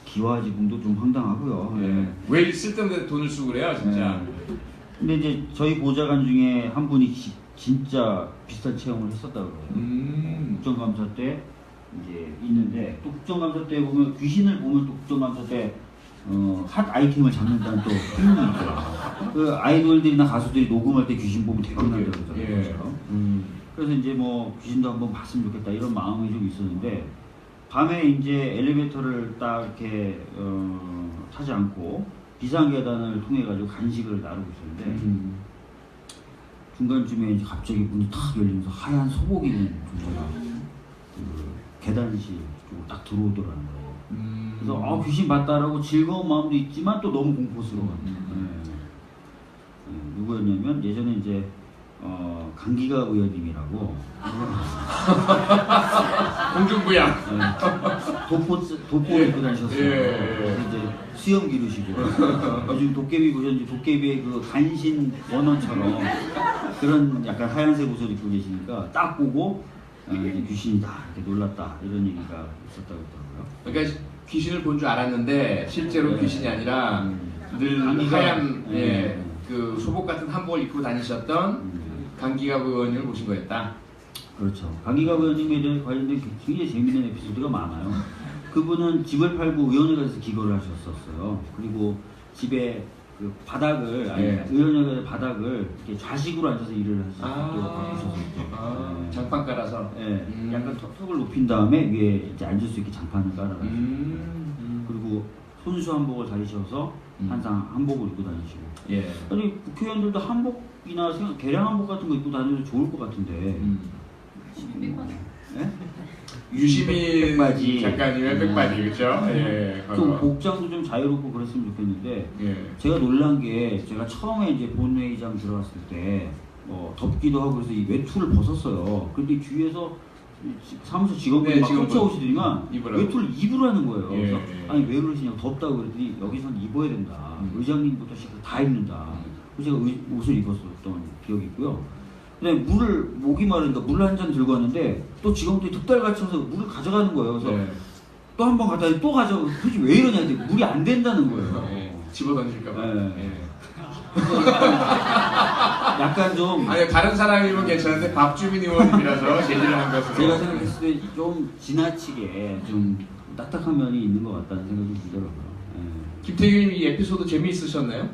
기와지붕도 좀 황당하고요. 네. 왜 쓸데없는 돈을 쓰고 그래요, 진짜. 네. 근데 이제 저희 보좌관 중에 한 분이 진짜 비슷한 체험을 했었다고 그래요. 국정감사 때 이제 있는데 또 국정감사 때 보면 귀신을 보면 또 국정감사 때 핫 아이템을 잡는다는 또 흥미 있어요. 그 아이돌들이나 가수들이 녹음할 때 귀신 보면 대박 난다고 그러잖아요. 예. 그래서 이제 뭐 귀신도 한번 봤으면 좋겠다 이런 마음이 좀 있었는데 밤에 이제 엘리베이터를 딱 이렇게 타지 않고 비상계단을 통해 가지고 간식을 나르고 있었는데 중간쯤에 이제 갑자기 문이 탁 열리면서 하얀 소복 입은 존재가 그 계단실 쪽으로 딱 들어오더라는 거예요. 그래서 귀신 봤다라고 즐거운 마음도 있지만 또 너무 공포스러워. 누구였냐면 예전에 이제 강기가 의원님이라고 공중부양 도포를 입고 다니셨어요. 그래서 이제 수염 기르시고 요즘 도깨비 보셨는지 도깨비의 그 간신 원원처럼 그런 약간 하얀색 옷을 입고 계시니까 딱 보고 이제 귀신이다 이렇게 놀랐다 이런 얘기가 있었다고 하더라고요. 그러니까 귀신을 본 줄 알았는데 실제로 귀신이 아니라 늘 하얀 그 소복 같은 한복을 입고 다니셨던 강기갑 의원님을 보신 거였다. 그렇죠. 강기갑 의원님에 대해 관련된 굉장히 재미있는 에피소드가 많아요. 그분은 집을 팔고 의원회가 돼서 기거를 하셨었어요. 그리고 집에 그 바닥을 의원회가 바닥을 이렇게 좌식으로 앉아서 일을 하셨었죠. 장판 깔아서. 약간 턱을 높인 다음에 위에 이제 앉을 수 있게 장판을 깔아가지고. 그리고 손수 한복을 다니셔서 항상 한복을 입고 다니시고. 아니 국회의원들도 한복이나 개량 한복 같은 거 입고 다니면 좋을 것 같은데. 유시민 백바지. 작가님의 백바지 그렇죠? 좀 복장도 좀 자유롭고 그랬으면 좋겠는데 제가 놀란 게 제가 처음에 이제 본회의장 들어갔을 때 덥기도 하고 그래서 이 외투를 벗었어요. 근데 뒤에서 사무소 직원분이 막 쫓아오시더니만 외투를 입으라는 거예요. 그래서 아니 왜 그러시냐고 덥다고 그랬더니 여기선 입어야 된다. 의장님부터 시작해서 다 입는다. 그래서 제가 옷을 입었었던 기억이 있고요. 그다음에 목이 마르니까 물 한 잔 들고 왔는데 또 직원들이 득달같이 해서 물을 가져가는 거예요. 그래서 또 한 번 갔다니 또 가져가고 도대체 왜 이러냐 했더니 물이 안 된다는 거예요. 집어 던질까 봐. 약간 좀 아니 다른 사람이면 괜찮은데 박주민 의원님이라서 제지를 한 것으로 제가 생각했을 때 좀 지나치게 좀 딱딱한 면이 있는 것 같다는 생각이 들더라고요. 김태균님 이 에피소드 재미있으셨나요?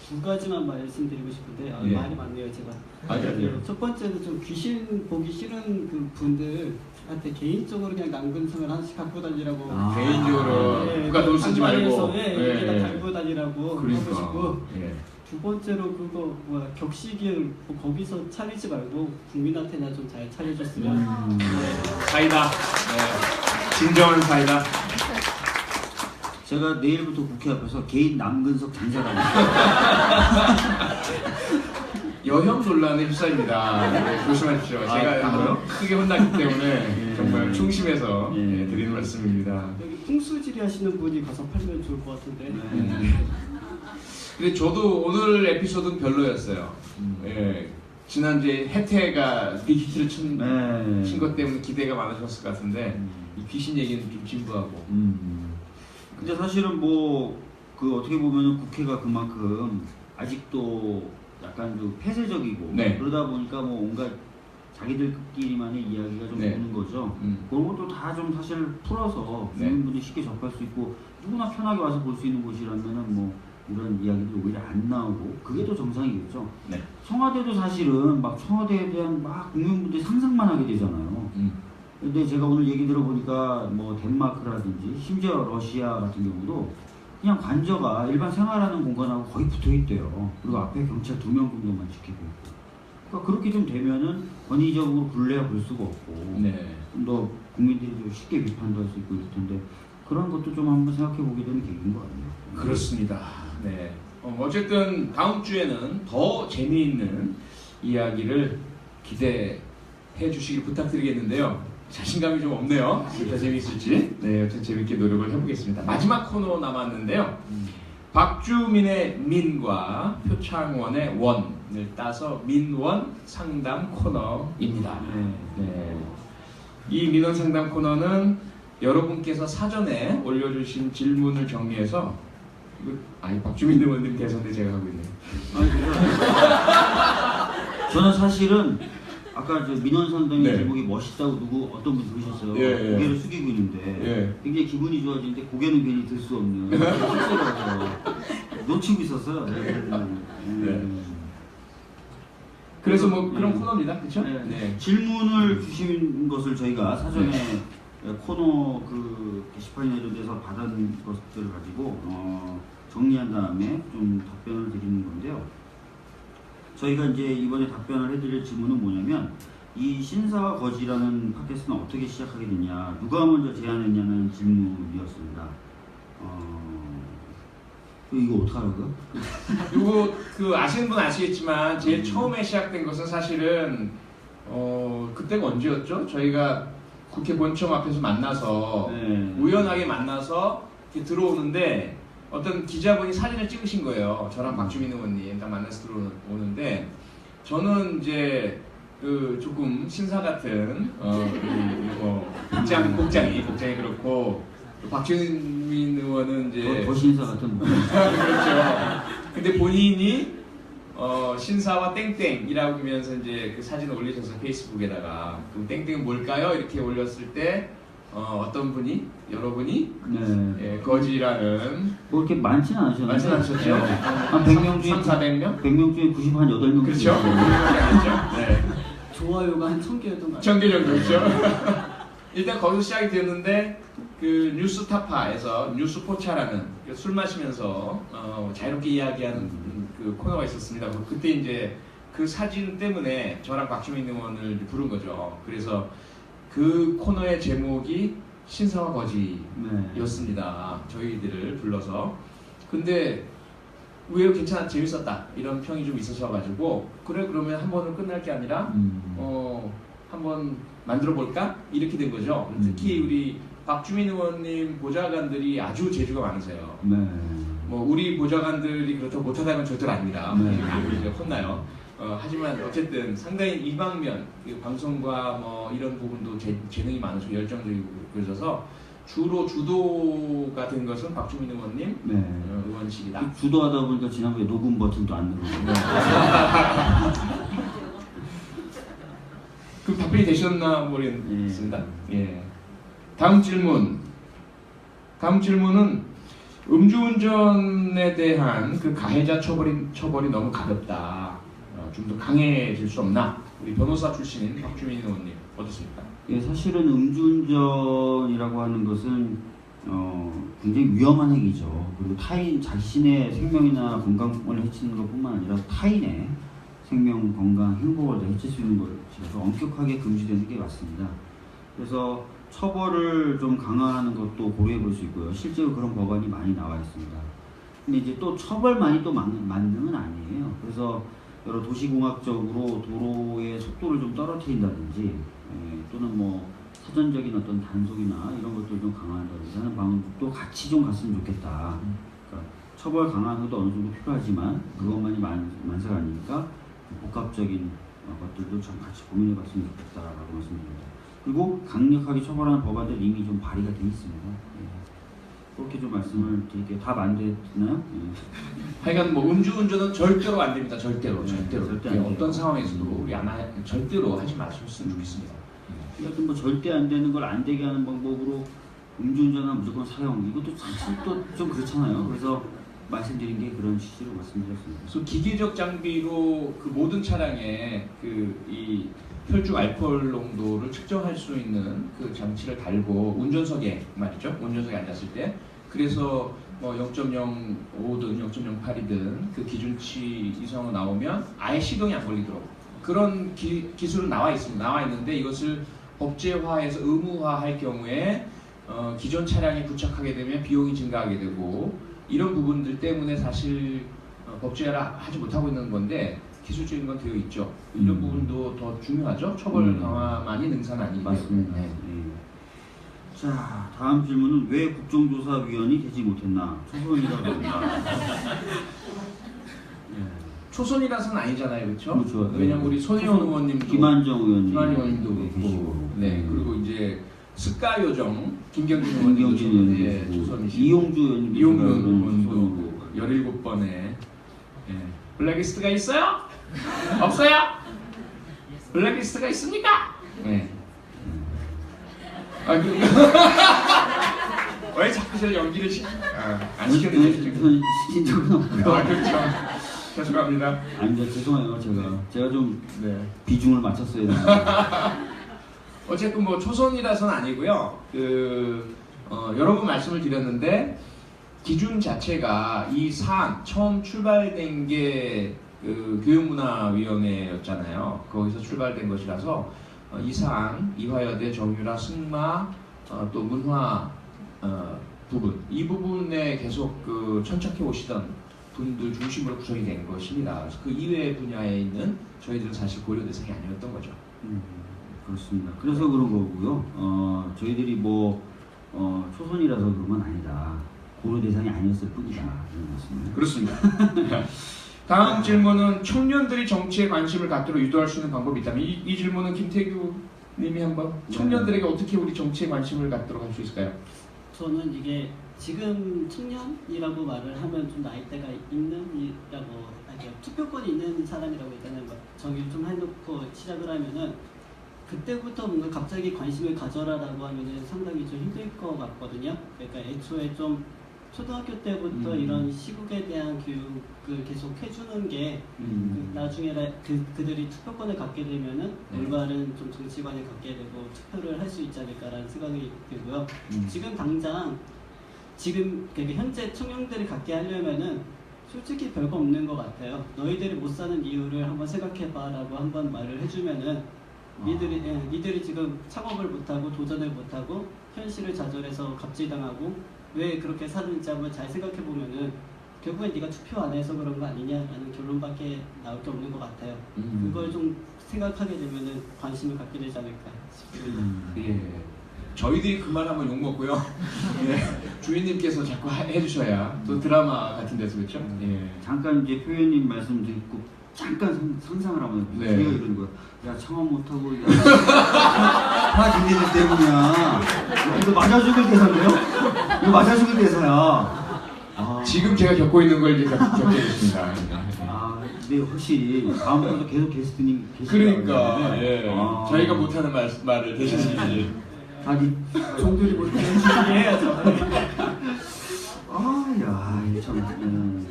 두 가지만 말씀드리고 싶은데 예. 말이 많네요 제가. 아니요. 첫 번째는 좀 귀신 보기 싫은 그 분들한테 개인적으로 그냥 남근성을 하나씩 갖고 다니라고. 개인적으로 누가 돈 쓰지 말고. 여기다 달고 다니라고 하고 그러니까. 싶고. 예. 두 번째로 그거 격식을 거기서 차리지 말고 국민한테나 좀 잘 차려줬으면. 네. 사이다. 네. 진정한 사이다. 제가 내일부터 국회 앞에서 개인 남근석 장사라고. 여형 논란에 휩싸입니다. 네, 조심하십시오. 제가 그래요? 크게 혼났기 때문에 예. 정말 충심해서 예. 드리는 말씀입니다. 여기 풍수지리 하시는 분이 가서 팔면 좋을 것 같은데. 근데 저도 오늘 에피소드는 별로였어요. 예. 지난주에 혜태가 빅히트를 친 것 때문에 기대가 많으셨을 것 같은데 이 귀신 얘기는 좀 진부하고. 근데 사실은 뭐 그 어떻게 보면은 국회가 그만큼 아직도 약간 좀 폐쇄적이고 네. 그러다 보니까 뭐 온갖 자기들끼리만의 이야기가 좀 네. 오는 거죠. 그런 것도 다 좀 사실 풀어서 네. 국민분들이 쉽게 접할 수 있고 누구나 편하게 와서 볼 수 있는 곳이라면은 뭐 이런 이야기들이 오히려 안 나오고 그게 더 정상이겠죠. 네. 청와대도 사실은 막 청와대에 대한 막 국민분들이 상상만 하게 되잖아요. 근데 제가 오늘 얘기 들어보니까 뭐 덴마크라든지 심지어 러시아 같은 경우도 그냥 관저가 일반 생활하는 공간하고 거의 붙어 있대요. 그리고 앞에 경찰 2명 정도만 지키고 있고. 그러니까 그렇게 좀 되면은 권위적으로 굴려야 볼 수가 없고 네. 좀 더 국민들이 좀 쉽게 비판도 할 수 있고 이럴 텐데 그런 것도 좀 한번 생각해 보게 되는 계기인 것 같네요. 그렇습니다. 네. 어쨌든 다음 주에는 더 재미있는 이야기를 기대해 주시길 부탁드리겠는데요. 자신감이 좀 없네요. 진짜 재미있을지. 네, 여튼 재밌게 노력을 해보겠습니다. 마지막 코너 남았는데요. 박주민의 민과 표창원의 원을 따서 민원 상담 코너입니다. 네. 이 민원 상담 코너는 여러분께서 사전에 올려주신 질문을 정리해서 박주민 의원님 대선대 제가 하고 있네요. 저는 사실은 아까 저 민원 상담의 네. 제목이 멋있다고 어떤 분이 그러셨어요. 예. 고개를 숙이고 있는데 예. 굉장히 기분이 좋아지는데 고개는 괜히 들 수 없는 실수라서 놓치고 있었어요. 그래서 뭐 그런 코너입니다. 그렇죠? 네. 질문을 주신 것을 저희가 사전에 코너 그 게시판이나 이런 데서 받은 것들을 가지고 정리한 다음에 좀 답변을 드리는 건데요. 저희가 이제 이번에 답변을 해드릴 질문은 뭐냐면 이 신사와 거지라는 팟캐스트는 어떻게 시작하게 됐냐, 누가 먼저 제안했냐는 질문이었습니다. 이거 어떡하라고요? 이거 그 아시는 분 아시겠지만 제일 처음에 시작된 것은 사실은 그때가 언제였죠? 저희가 국회 본청 앞에서 만나서 우연하게 만나서 이렇게 들어오는데 어떤 기자분이 사진을 찍으신 거예요. 저랑 박주민 의원님 딱 만나서 들어오는데 저는 이제 그 조금 신사 같은 복장이 그렇고 박주민 의원은 이제 더 신사 같은 그렇죠. 근데 본인이 신사와 땡땡이라고 하면서 이제 그 사진을 올리셔서 페이스북에다가 그 땡땡은 뭘까요? 이렇게 올렸을 때 어떤 분이 여러분이 거지라는 뭐 이렇게 많지는 않으셨는데 많지는 않으셨죠? 한 100명 중에 300~400명? 100명 중에 98명 그렇죠? 네. 좋아요가 한 1000개였던 것 같아요. 1000개 정도였죠. 일단 거기서 시작이 됐는데 그 뉴스타파에서 뉴스포차라는 술 마시면서 자유롭게 이야기하는 그 코너가 있었습니다. 그때 이제 그 사진 때문에 저랑 박주민 의원을 부른 거죠. 그래서 그 코너의 제목이 신사와 거지였습니다. 저희들을 불러서. 근데 의외로 재밌었다 이런 평이 좀 있으셔가지고 그래 그러면 한 번은 끝날 게 아니라 한번 만들어 볼까 이렇게 된 거죠. 특히 우리 박주민 의원님 보좌관들이 아주 재주가 많으세요. 뭐 우리 보좌관들이 그렇다고 못하다면 절대로 아닙니다. 이제 혼나요. 하지만 어쨌든 상당히 이 방면 방송과 뭐 이런 부분도 재능이 많으시고 열정적이고 그러셔서 주로 주도가 된 것은 박주민 의원님 의원실이다. 주도하다 보니까 지난번에 녹음 버튼도 안 누르고. 그 답변이 되셨나 모르겠습니다. 다음 질문은 음주운전에 대한 그 가해자 처벌이 너무 가볍다. 좀 더 강해질 수 없나? 우리 변호사 출신인 박주민 의원님 어떻습니까? 예, 사실은 음주운전이라고 하는 것은 굉장히 위험한 행위죠. 그리고 타인 자신의 생명이나 건강을 해치는 것뿐만 아니라 타인의 생명, 건강, 행복을 다 해칠 수 있는 것이라서 엄격하게 금지되는 게 맞습니다. 그래서 처벌을 좀 강화하는 것도 고려해 볼 수 있고요. 실제로 그런 법안이 많이 나와 있습니다. 근데 이제 또 처벌만이 또 만능은 아니에요. 그래서 여러 도시공학적으로 도로의 속도를 좀 떨어뜨린다든지 또는 뭐 사전적인 어떤 단속이나 이런 것들을 좀 강화한다든지 하는 방법도 같이 좀 갔으면 좋겠다. 그러니까 처벌 강화하는 것도 어느 정도 필요하지만 그것만이 만사가 아니니까 복합적인 것들도 좀 같이 고민해 봤으면 좋겠다라고 말씀드립니다. 그리고 강력하게 처벌하는 법안들 이미 좀 발의가 돼 있습니다. 그렇게 좀 말씀을 드릴게요. 답 안 됐나요? 하여간 뭐 음주운전은 절대로 안 됩니다. 절대로. 절대 안 돼요. 어떤 상황에서도 우리 절대로 하지 마셨으면 좋겠습니다. 하여튼 뭐 절대 안 되는 걸 안 되게 하는 방법으로 음주운전은 무조건 사용, 이것도 사실 또 좀 그렇잖아요. 그래서 말씀드린 게 그런 취지로 말씀드렸습니다. 그래서 기계적 장비로 그 모든 차량에 이 혈중 알코올 농도를 측정할 수 있는 그 장치를 달고 운전석에 말이죠. 운전석에 앉았을 때 그래서 뭐 0.05든 0.08이든 그 기준치 이상으로 나오면 아예 시동이 안 걸리도록 그런 기술은 나와 있는데 이것을 법제화해서 의무화할 경우에 기존 차량에 부착하게 되면 비용이 증가하게 되고 이런 부분들 때문에 사실 법제화를 하지 못하고 있는 건데 기술적인 건 되어 있죠. 이런 부분도 더 중요하죠. 처벌 강화만이 능사는 아니기 때문에. 맞습니다. 자, 다음 질문은 왜 국정조사위원이 되지 못했나? 초선이라고 합니다. 초선이라서는 아니잖아요, 그렇죠? 그렇죠. 왜냐면 우리 손혜원 의원님도 김한정 의원님도 계시고, 그리고 이제 스카요정 김경진 김경진 의원님도 의원님도 초선이시고 이용주 의원님도 의원도 17번에 블랙리스트가 있어요? 없어요? 블랙리스트가 있습니까? 네. 왜 자꾸 저 연기를 안 시켰는지 시킨 적은 없고요. 그렇죠. 죄송합니다. 아닙니다. 죄송해요. 제가 좀 비중을 맞췄어야 되는데. 어쨌든 뭐 초선이라서는 아니고요. 여러 번 말씀을 드렸는데 기준 자체가 이 사안 처음 출발된 게 교육문화위원회였잖아요. 거기서 출발된 것이라서 이 사안 이화여대, 정유라, 승마 또 문화 부분 이 부분에 계속 천착해 오시던 분들 중심으로 구성이 된 것입니다. 그래서 그 이외의 분야에 있는 저희들은 사실 고려 대상이 아니었던 거죠. 그렇습니다. 그래서 그런 거고요. 저희들이 뭐 초선이라서 그런 건 아니다. 고려 대상이 아니었을 뿐이다. 이런 말씀입니다. 그렇습니다. 다음 질문은 청년들이 정치에 관심을 갖도록 유도할 수 있는 방법이 있다면 이 질문은 김태규 님이 한번 청년들에게 어떻게 우리 정치에 관심을 갖도록 할 수 있을까요? 저는 이게 지금 청년이라고 말을 하면 좀 나이대가 있는 투표권이 있는 사람이라고 일단은 정의를 좀 해놓고 시작을 하면은 그때부터 뭔가 갑자기 관심을 가져라라고 하면은 상당히 좀 힘들 것 같거든요. 그러니까 애초에 좀 초등학교 때부터 이런 시국에 대한 교육을 계속 해주는 게 나중에 그들이 투표권을 갖게 되면은 올바른 좀 정치관을 갖게 되고 투표를 할 수 있지 않을까라는 생각이 들고요. 지금 당장 그러니까 현재 청년들이 갖게 하려면은 솔직히 별거 없는 것 같아요. 너희들이 못 사는 이유를 한번 생각해봐라고 한번 말을 해주면은 니들이 지금 창업을 못하고 도전을 못하고 현실을 좌절해서 갑질당하고 왜 그렇게 사는지 한번 잘 생각해보면은 결국엔 네가 투표 안 해서 그런 거 아니냐라는 결론밖에 나올 게 없는 것 같아요. 그걸 좀 생각하게 되면은 관심을 갖게 되지 않을까 싶습니다. 예. 저희들이 그 말하면 욕먹고요. 예. 주인님께서 자꾸 해주셔야 또 드라마 같은 데서 그렇죠? 예. 잠깐 이제 표현님 말씀 듣고 잠깐 상상을 한번 해보세요. 제가 이러는 거야. 야, 창업 못하고 다 니네들 때문이야. 이거 맞아 죽을 대사인데요? 이거 맞아 죽을 대사야. 지금 제가 겪고 있는 걸 이제 겪게 됐습니다. 네, 확실히 다음부터도 계속 게스트님 그러니까 저희가 못하는 말을 대신해 자기 성들이 못하는 해야죠. 야, 참.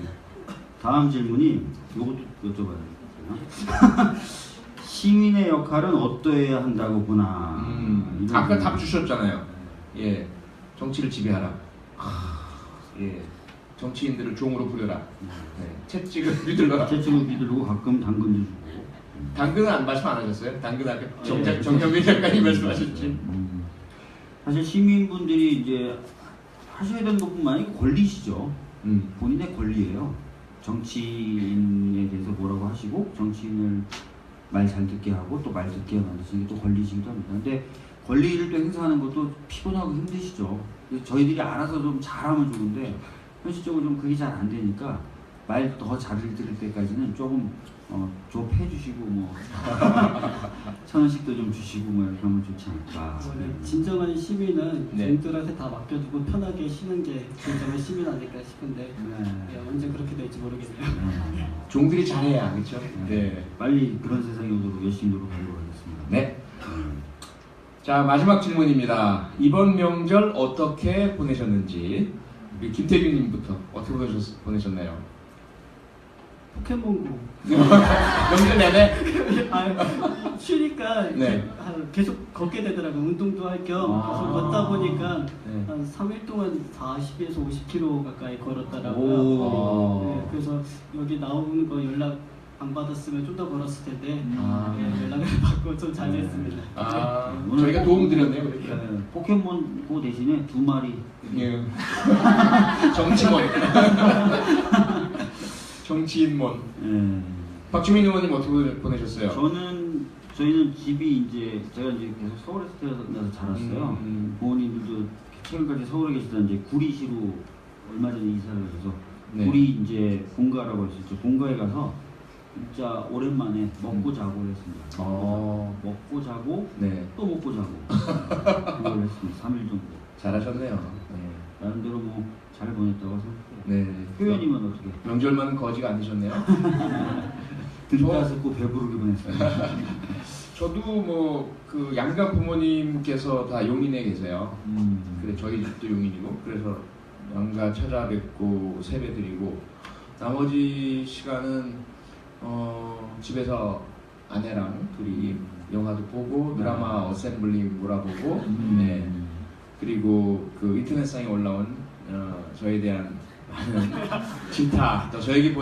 다음 질문이 이것도 여쭤봐야 되겠구나. 시민의 역할은 어떠해야 한다고 보나. 이런 아까 질문. 답 주셨잖아요. 예, 정치를 지배하라. 예, 정치인들을 종으로 부려라. 네, 채찍을 휘둘러라. 채찍을 휘두르고 가끔 당근도 주고. 당근은 안 말씀 안 하셨어요? 당근 아까 정경민 작가님 말씀하셨지. 사실 시민분들이 이제 하셔야 되는 것뿐만 아니고 권리시죠. 본인의 권리예요. 정치인에 대해서 뭐라고 하시고 정치인을 말 잘 듣게 하고 또 말 듣게 만드시는 게 또 권리시기도 합니다. 근데 권리를 또 행사하는 것도 피곤하고 힘드시죠. 그래서 저희들이 알아서 좀 잘하면 좋은데 현실적으로 좀 그게 잘 안 되니까 말 더 잘 들을 때까지는 조금 좁해 주시고 뭐 1,000원씩도 좀 주시고 뭐 이렇게 하면 좋지 않을까. 진정한 시민은 네. 종들한테 다 맡겨두고 편하게 쉬는 게 진정한 시민 아닐까 싶은데 네. 언제 그렇게 될지 모르겠네요. 종들이 잘해야 그렇죠. 네. 빨리 그런 세상이 오도록 열심히 노력하도록 하겠습니다. 네. 자, 마지막 질문입니다. 이번 명절 어떻게 보내셨는지 우리 김태균님부터 어떻게 보내셨나요? 포켓몬고 명절 내내? 쉬니까 네. 계속 걷게 되더라고요. 운동도 할 겸 아. 계속 걷다 보니까 네. 한 3일 동안 40에서 50km 가까이 오. 걸었더라고요. 네, 그래서 여기 나오는 거 연락 안 받았으면 좀 더 걸었을 텐데 네, 연락을 받고 좀 자제했습니다. 아, 오늘 저희가 도움 드렸네요. 이렇게. 네, 포켓몬고 대신에 2마리. 예. 정치몬. 정치인몬. 네. 박주민 의원님 어떻게 보내셨어요? 저희는 집이 이제 제가 이제 계속 서울에서 태어나서 자랐어요. 부모님들도 최근까지 서울에 계시다 이제 구리시로 얼마 전에 이사를 해서 네. 구리 이제 본가라고 할 수 있죠. 본가에 가서 진짜 오랜만에 먹고 자고 했습니다. 먹고 자고 네. 또 먹고 자고 그걸 했습니다. 3일 정도. 잘하셨네요. 네. 나름대로 뭐 잘 보냈다고 생각해요. 네. 표현이면 어떻게? 명절만은 거지가 아니셨네요. 등가스고 배부르게 보냈어요. 저도 뭐 그 양가 부모님께서 다 용인에 계세요. 그래 저희 집도 용인이고 그래서 양가 찾아뵙고 세배드리고 나머지 시간은 집에서 아내랑 둘이 영화도 보고 드라마 어셈블리 몰아보고 네. 그리고 그 인터넷상에 올라온 저에 대한 많은 질타 또 저에게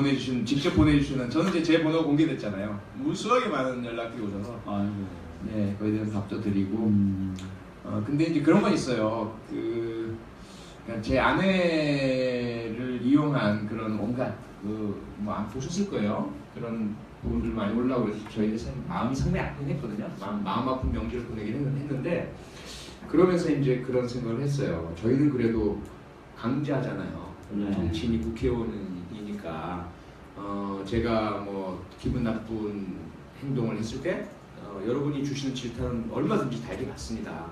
직접 보내주시는 저는 이제 제 번호 공개됐잖아요. 무수하게 많은 연락이 오셔서 아이고. 네 거기에 대한 답도 드리고 근데 이제 그런 건 있어요. 그러니까 제 아내를 이용한 그런 온갖 뭐 안 보셨을 거예요. 그런 부분들 많이 올라오고 그래서 저희가 마음이 상당히 아프긴 했거든요. 마음 아픈 명절을 보내긴 했는데 그러면서 이제 그런 생각을 했어요. 저희는 그래도 강자잖아요. 네. 정치인이 국회의원이니까 제가 뭐 기분 나쁜 행동을 했을 때 여러분이 주시는 질타는 얼마든지 달게 받습니다.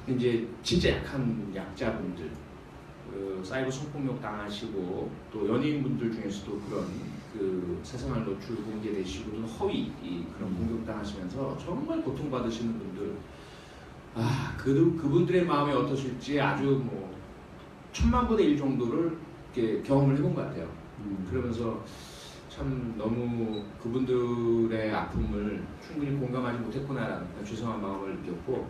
근데 이제 진짜 약한 약자분들 사이버 성폭력 당하시고 또 연예인분들 중에서도 그런 그 세상을 노출 공개되시고 또 허위 그런 공격 당하시면서 정말 고통받으시는 분들 그분들의 마음이 어떠실지 아주 뭐 1000만분의 1 정도를 이렇게 경험을 해본 것 같아요. 그러면서 참 너무 그분들의 아픔을 충분히 공감하지 못했구나라는 죄송한 마음을 느꼈고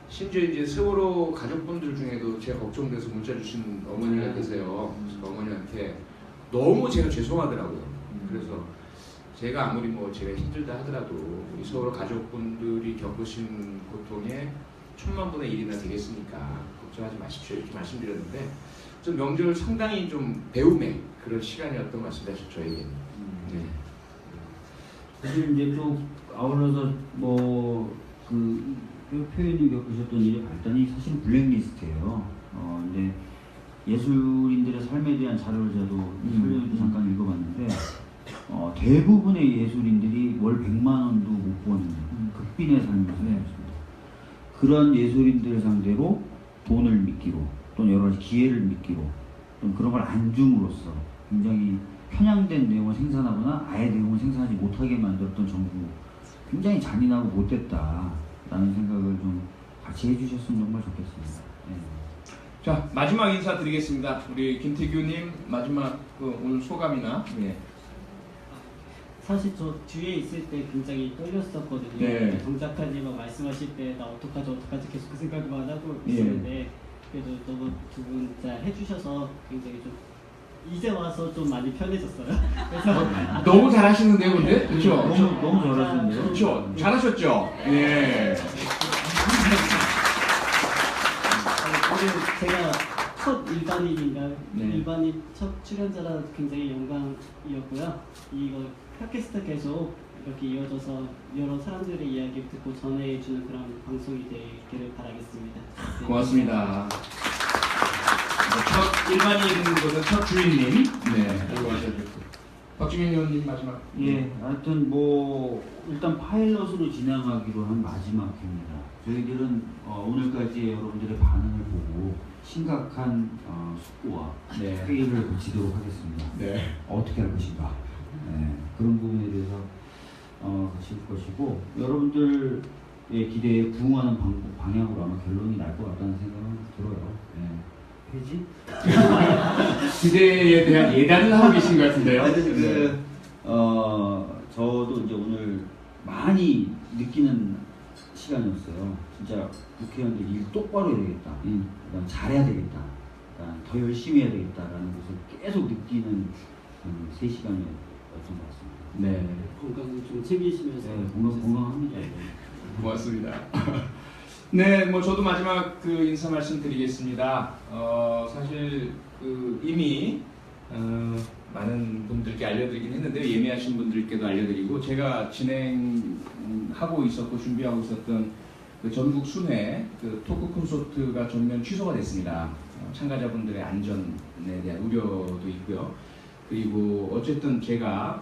심지어 이제 세월호 가족분들 중에도 제가 걱정돼서 문자 주신 어머니가 계세요. 그래서 어머니한테 너무 제가 죄송하더라고요. 그래서 제가 아무리 뭐 제가 힘들다 하더라도 우리 세월호 가족분들이 겪으신 고통에 1000만분의 1이나 되겠으니까 걱정하지 마십시오 이렇게 말씀드렸는데 좀 명절 상당히 좀 배움의 그런 시간이었던 것 같습니다. 저에게는. 네. 사실 이제 또 아울러서 뭐그 표현이 겪으셨던 일의 발단이 사실 블랙리스트예요. 근데 예술인들의 삶에 대한 자료를 저도 설명도 잠깐 읽어봤는데 대부분의 예술인들이 월 100만 원도 못 버는 극빈의 삶을 살았습니다. 그런 예술인들을 상대로 돈을 미끼로 또는 여러 가지 기회를 미끼로 또는 그런 걸 안 줌으로써 굉장히 편향된 내용을 생산하거나 아예 내용을 생산하지 못하게 만들었던 정부 굉장히 잔인하고 못됐다라는 생각을 좀 같이 해주셨으면 정말 좋겠습니다. 네. 자, 마지막 인사 드리겠습니다. 우리 김태규님 마지막 오늘 소감이나. 예. 사실 저 뒤에 있을 때 굉장히 떨렸었거든요. 네. 동작하지만 말씀하실 때 나 어떡하지 하계속 그 생각만 하고 예. 있었는데 그래도 너무 두 분 잘 해주셔서 굉장히 좀 이제 와서 좀 많이 편해졌어요. 그래서 너무 잘하시는데요, 근데? 그렇죠? 너무 잘하셨네요. 그렇죠? 잘하셨죠? 예. 오늘 제가 첫 일반인인가 네. 일반인 첫 출연자라 굉장히 영광이었고요. 이거 팟캐스트 계속 이렇게 이어져서 여러 사람들의 이야기 듣고 전해주는 그런 방송이 되기를 바라겠습니다. 네. 고맙습니다. 첫 일반인보다 첫 주인님. 네. 수고하셨습니다. 박주민 의원님 마지막. 예, 하여튼 뭐 일단 파일럿으로 진행하기로 한 마지막 회입니다. 저희들은 오늘까지 여러분들의 반응을 보고 심각한 숙고와 네. 회의를 거치도록 하겠습니다. 네. 어떻게 할 것인가, 그런 부분에 대해서 거칠 것이고 여러분들의 기대에 부응하는 방향으로 아마 결론이 날 것 같다는 생각은 들어요. 폐지? 기대에 대한 예단을 하고 계신 것 같은데요. 하여튼 저도 이제 오늘 많이 느끼는 시간이었어요. 진짜 국회의원들 일 똑바로 해야 되겠다. 그다음 잘해야 되겠다. 그다음 더 열심히 해야 되겠다라는 것을 계속 느끼는 3시간이었던 것 같습니다. 네. 건강 좀 챙기시면서 건강합니다. 고맙습니다. 네, 뭐 저도 마지막 인사 말씀드리겠습니다. 사실 이미 많은 분들께 알려드리긴 했는데 예매하신 분들께도 알려드리고 제가 진행하고 있었고 준비하고 있었던 전국 순회 토크 콘서트가 전면 취소가 됐습니다. 참가자분들의 안전에 대한 우려도 있고요. 그리고 어쨌든 제가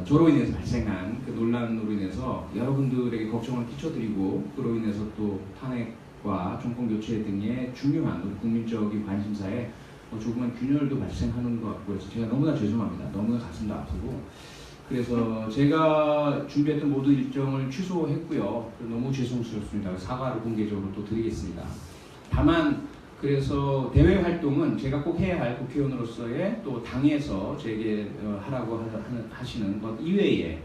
저로 인해서 발생한 논란으로 인해서 여러분들에게 걱정을 끼쳐드리고 그로 인해서 또 탄핵과 정권 교체 등의 중요한 우리 국민적인 관심사에 조그만 균열도 발생하는 것 같고 해서 제가 너무나 죄송합니다. 너무나 가슴도 아프고 그래서 제가 준비했던 모든 일정을 취소했고요. 너무 죄송스럽습니다. 사과를 공개적으로 또 드리겠습니다. 다만 그래서 대외 활동은 제가 꼭 해야 할 국회의원으로서의 또 당에서 제게 하라고 하시는 것 이외에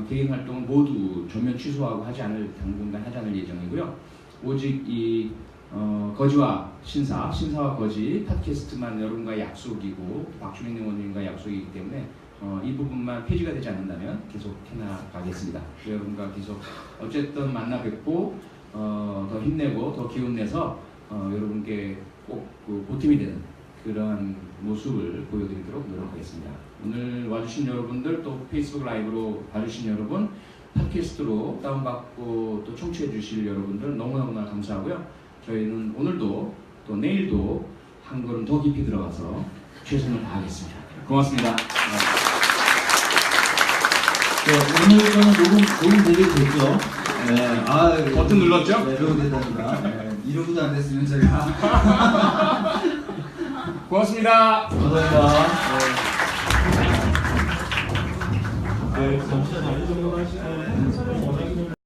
개인 활동은 모두 전면 취소하고 당분간 하지 않을 예정이고요. 오직 이 거지와 신사와 거지 팟캐스트만 여러분과 약속이고 박주민 의원님과 약속이기 때문에 이 부분만 폐지가 되지 않는다면 계속 해나가겠습니다. 여러분과 계속 어쨌든 만나 뵙고 더 힘내고 더 기운내서 여러분께 꼭 보탬이 되는 그러한 모습을 보여드리도록 노력하겠습니다. 오늘 와주신 여러분들 또 페이스북 라이브로 봐주신 여러분 팟캐스트로 다운받고 또 청취해 주실 여러분들 너무너무나 감사하고요. 저희는 오늘도 또 내일도 한 걸음 더 깊이 들어가서 최선을 다하겠습니다. 고맙습니다. 오늘 거는 녹음 되겠죠? 네, 버튼 눌렀죠? 네, 녹음됐답니다. 이러고도 안 됐으면 저희가 고맙습니다. 감사합니다. 네, 진짜 잘해주려고 하시네.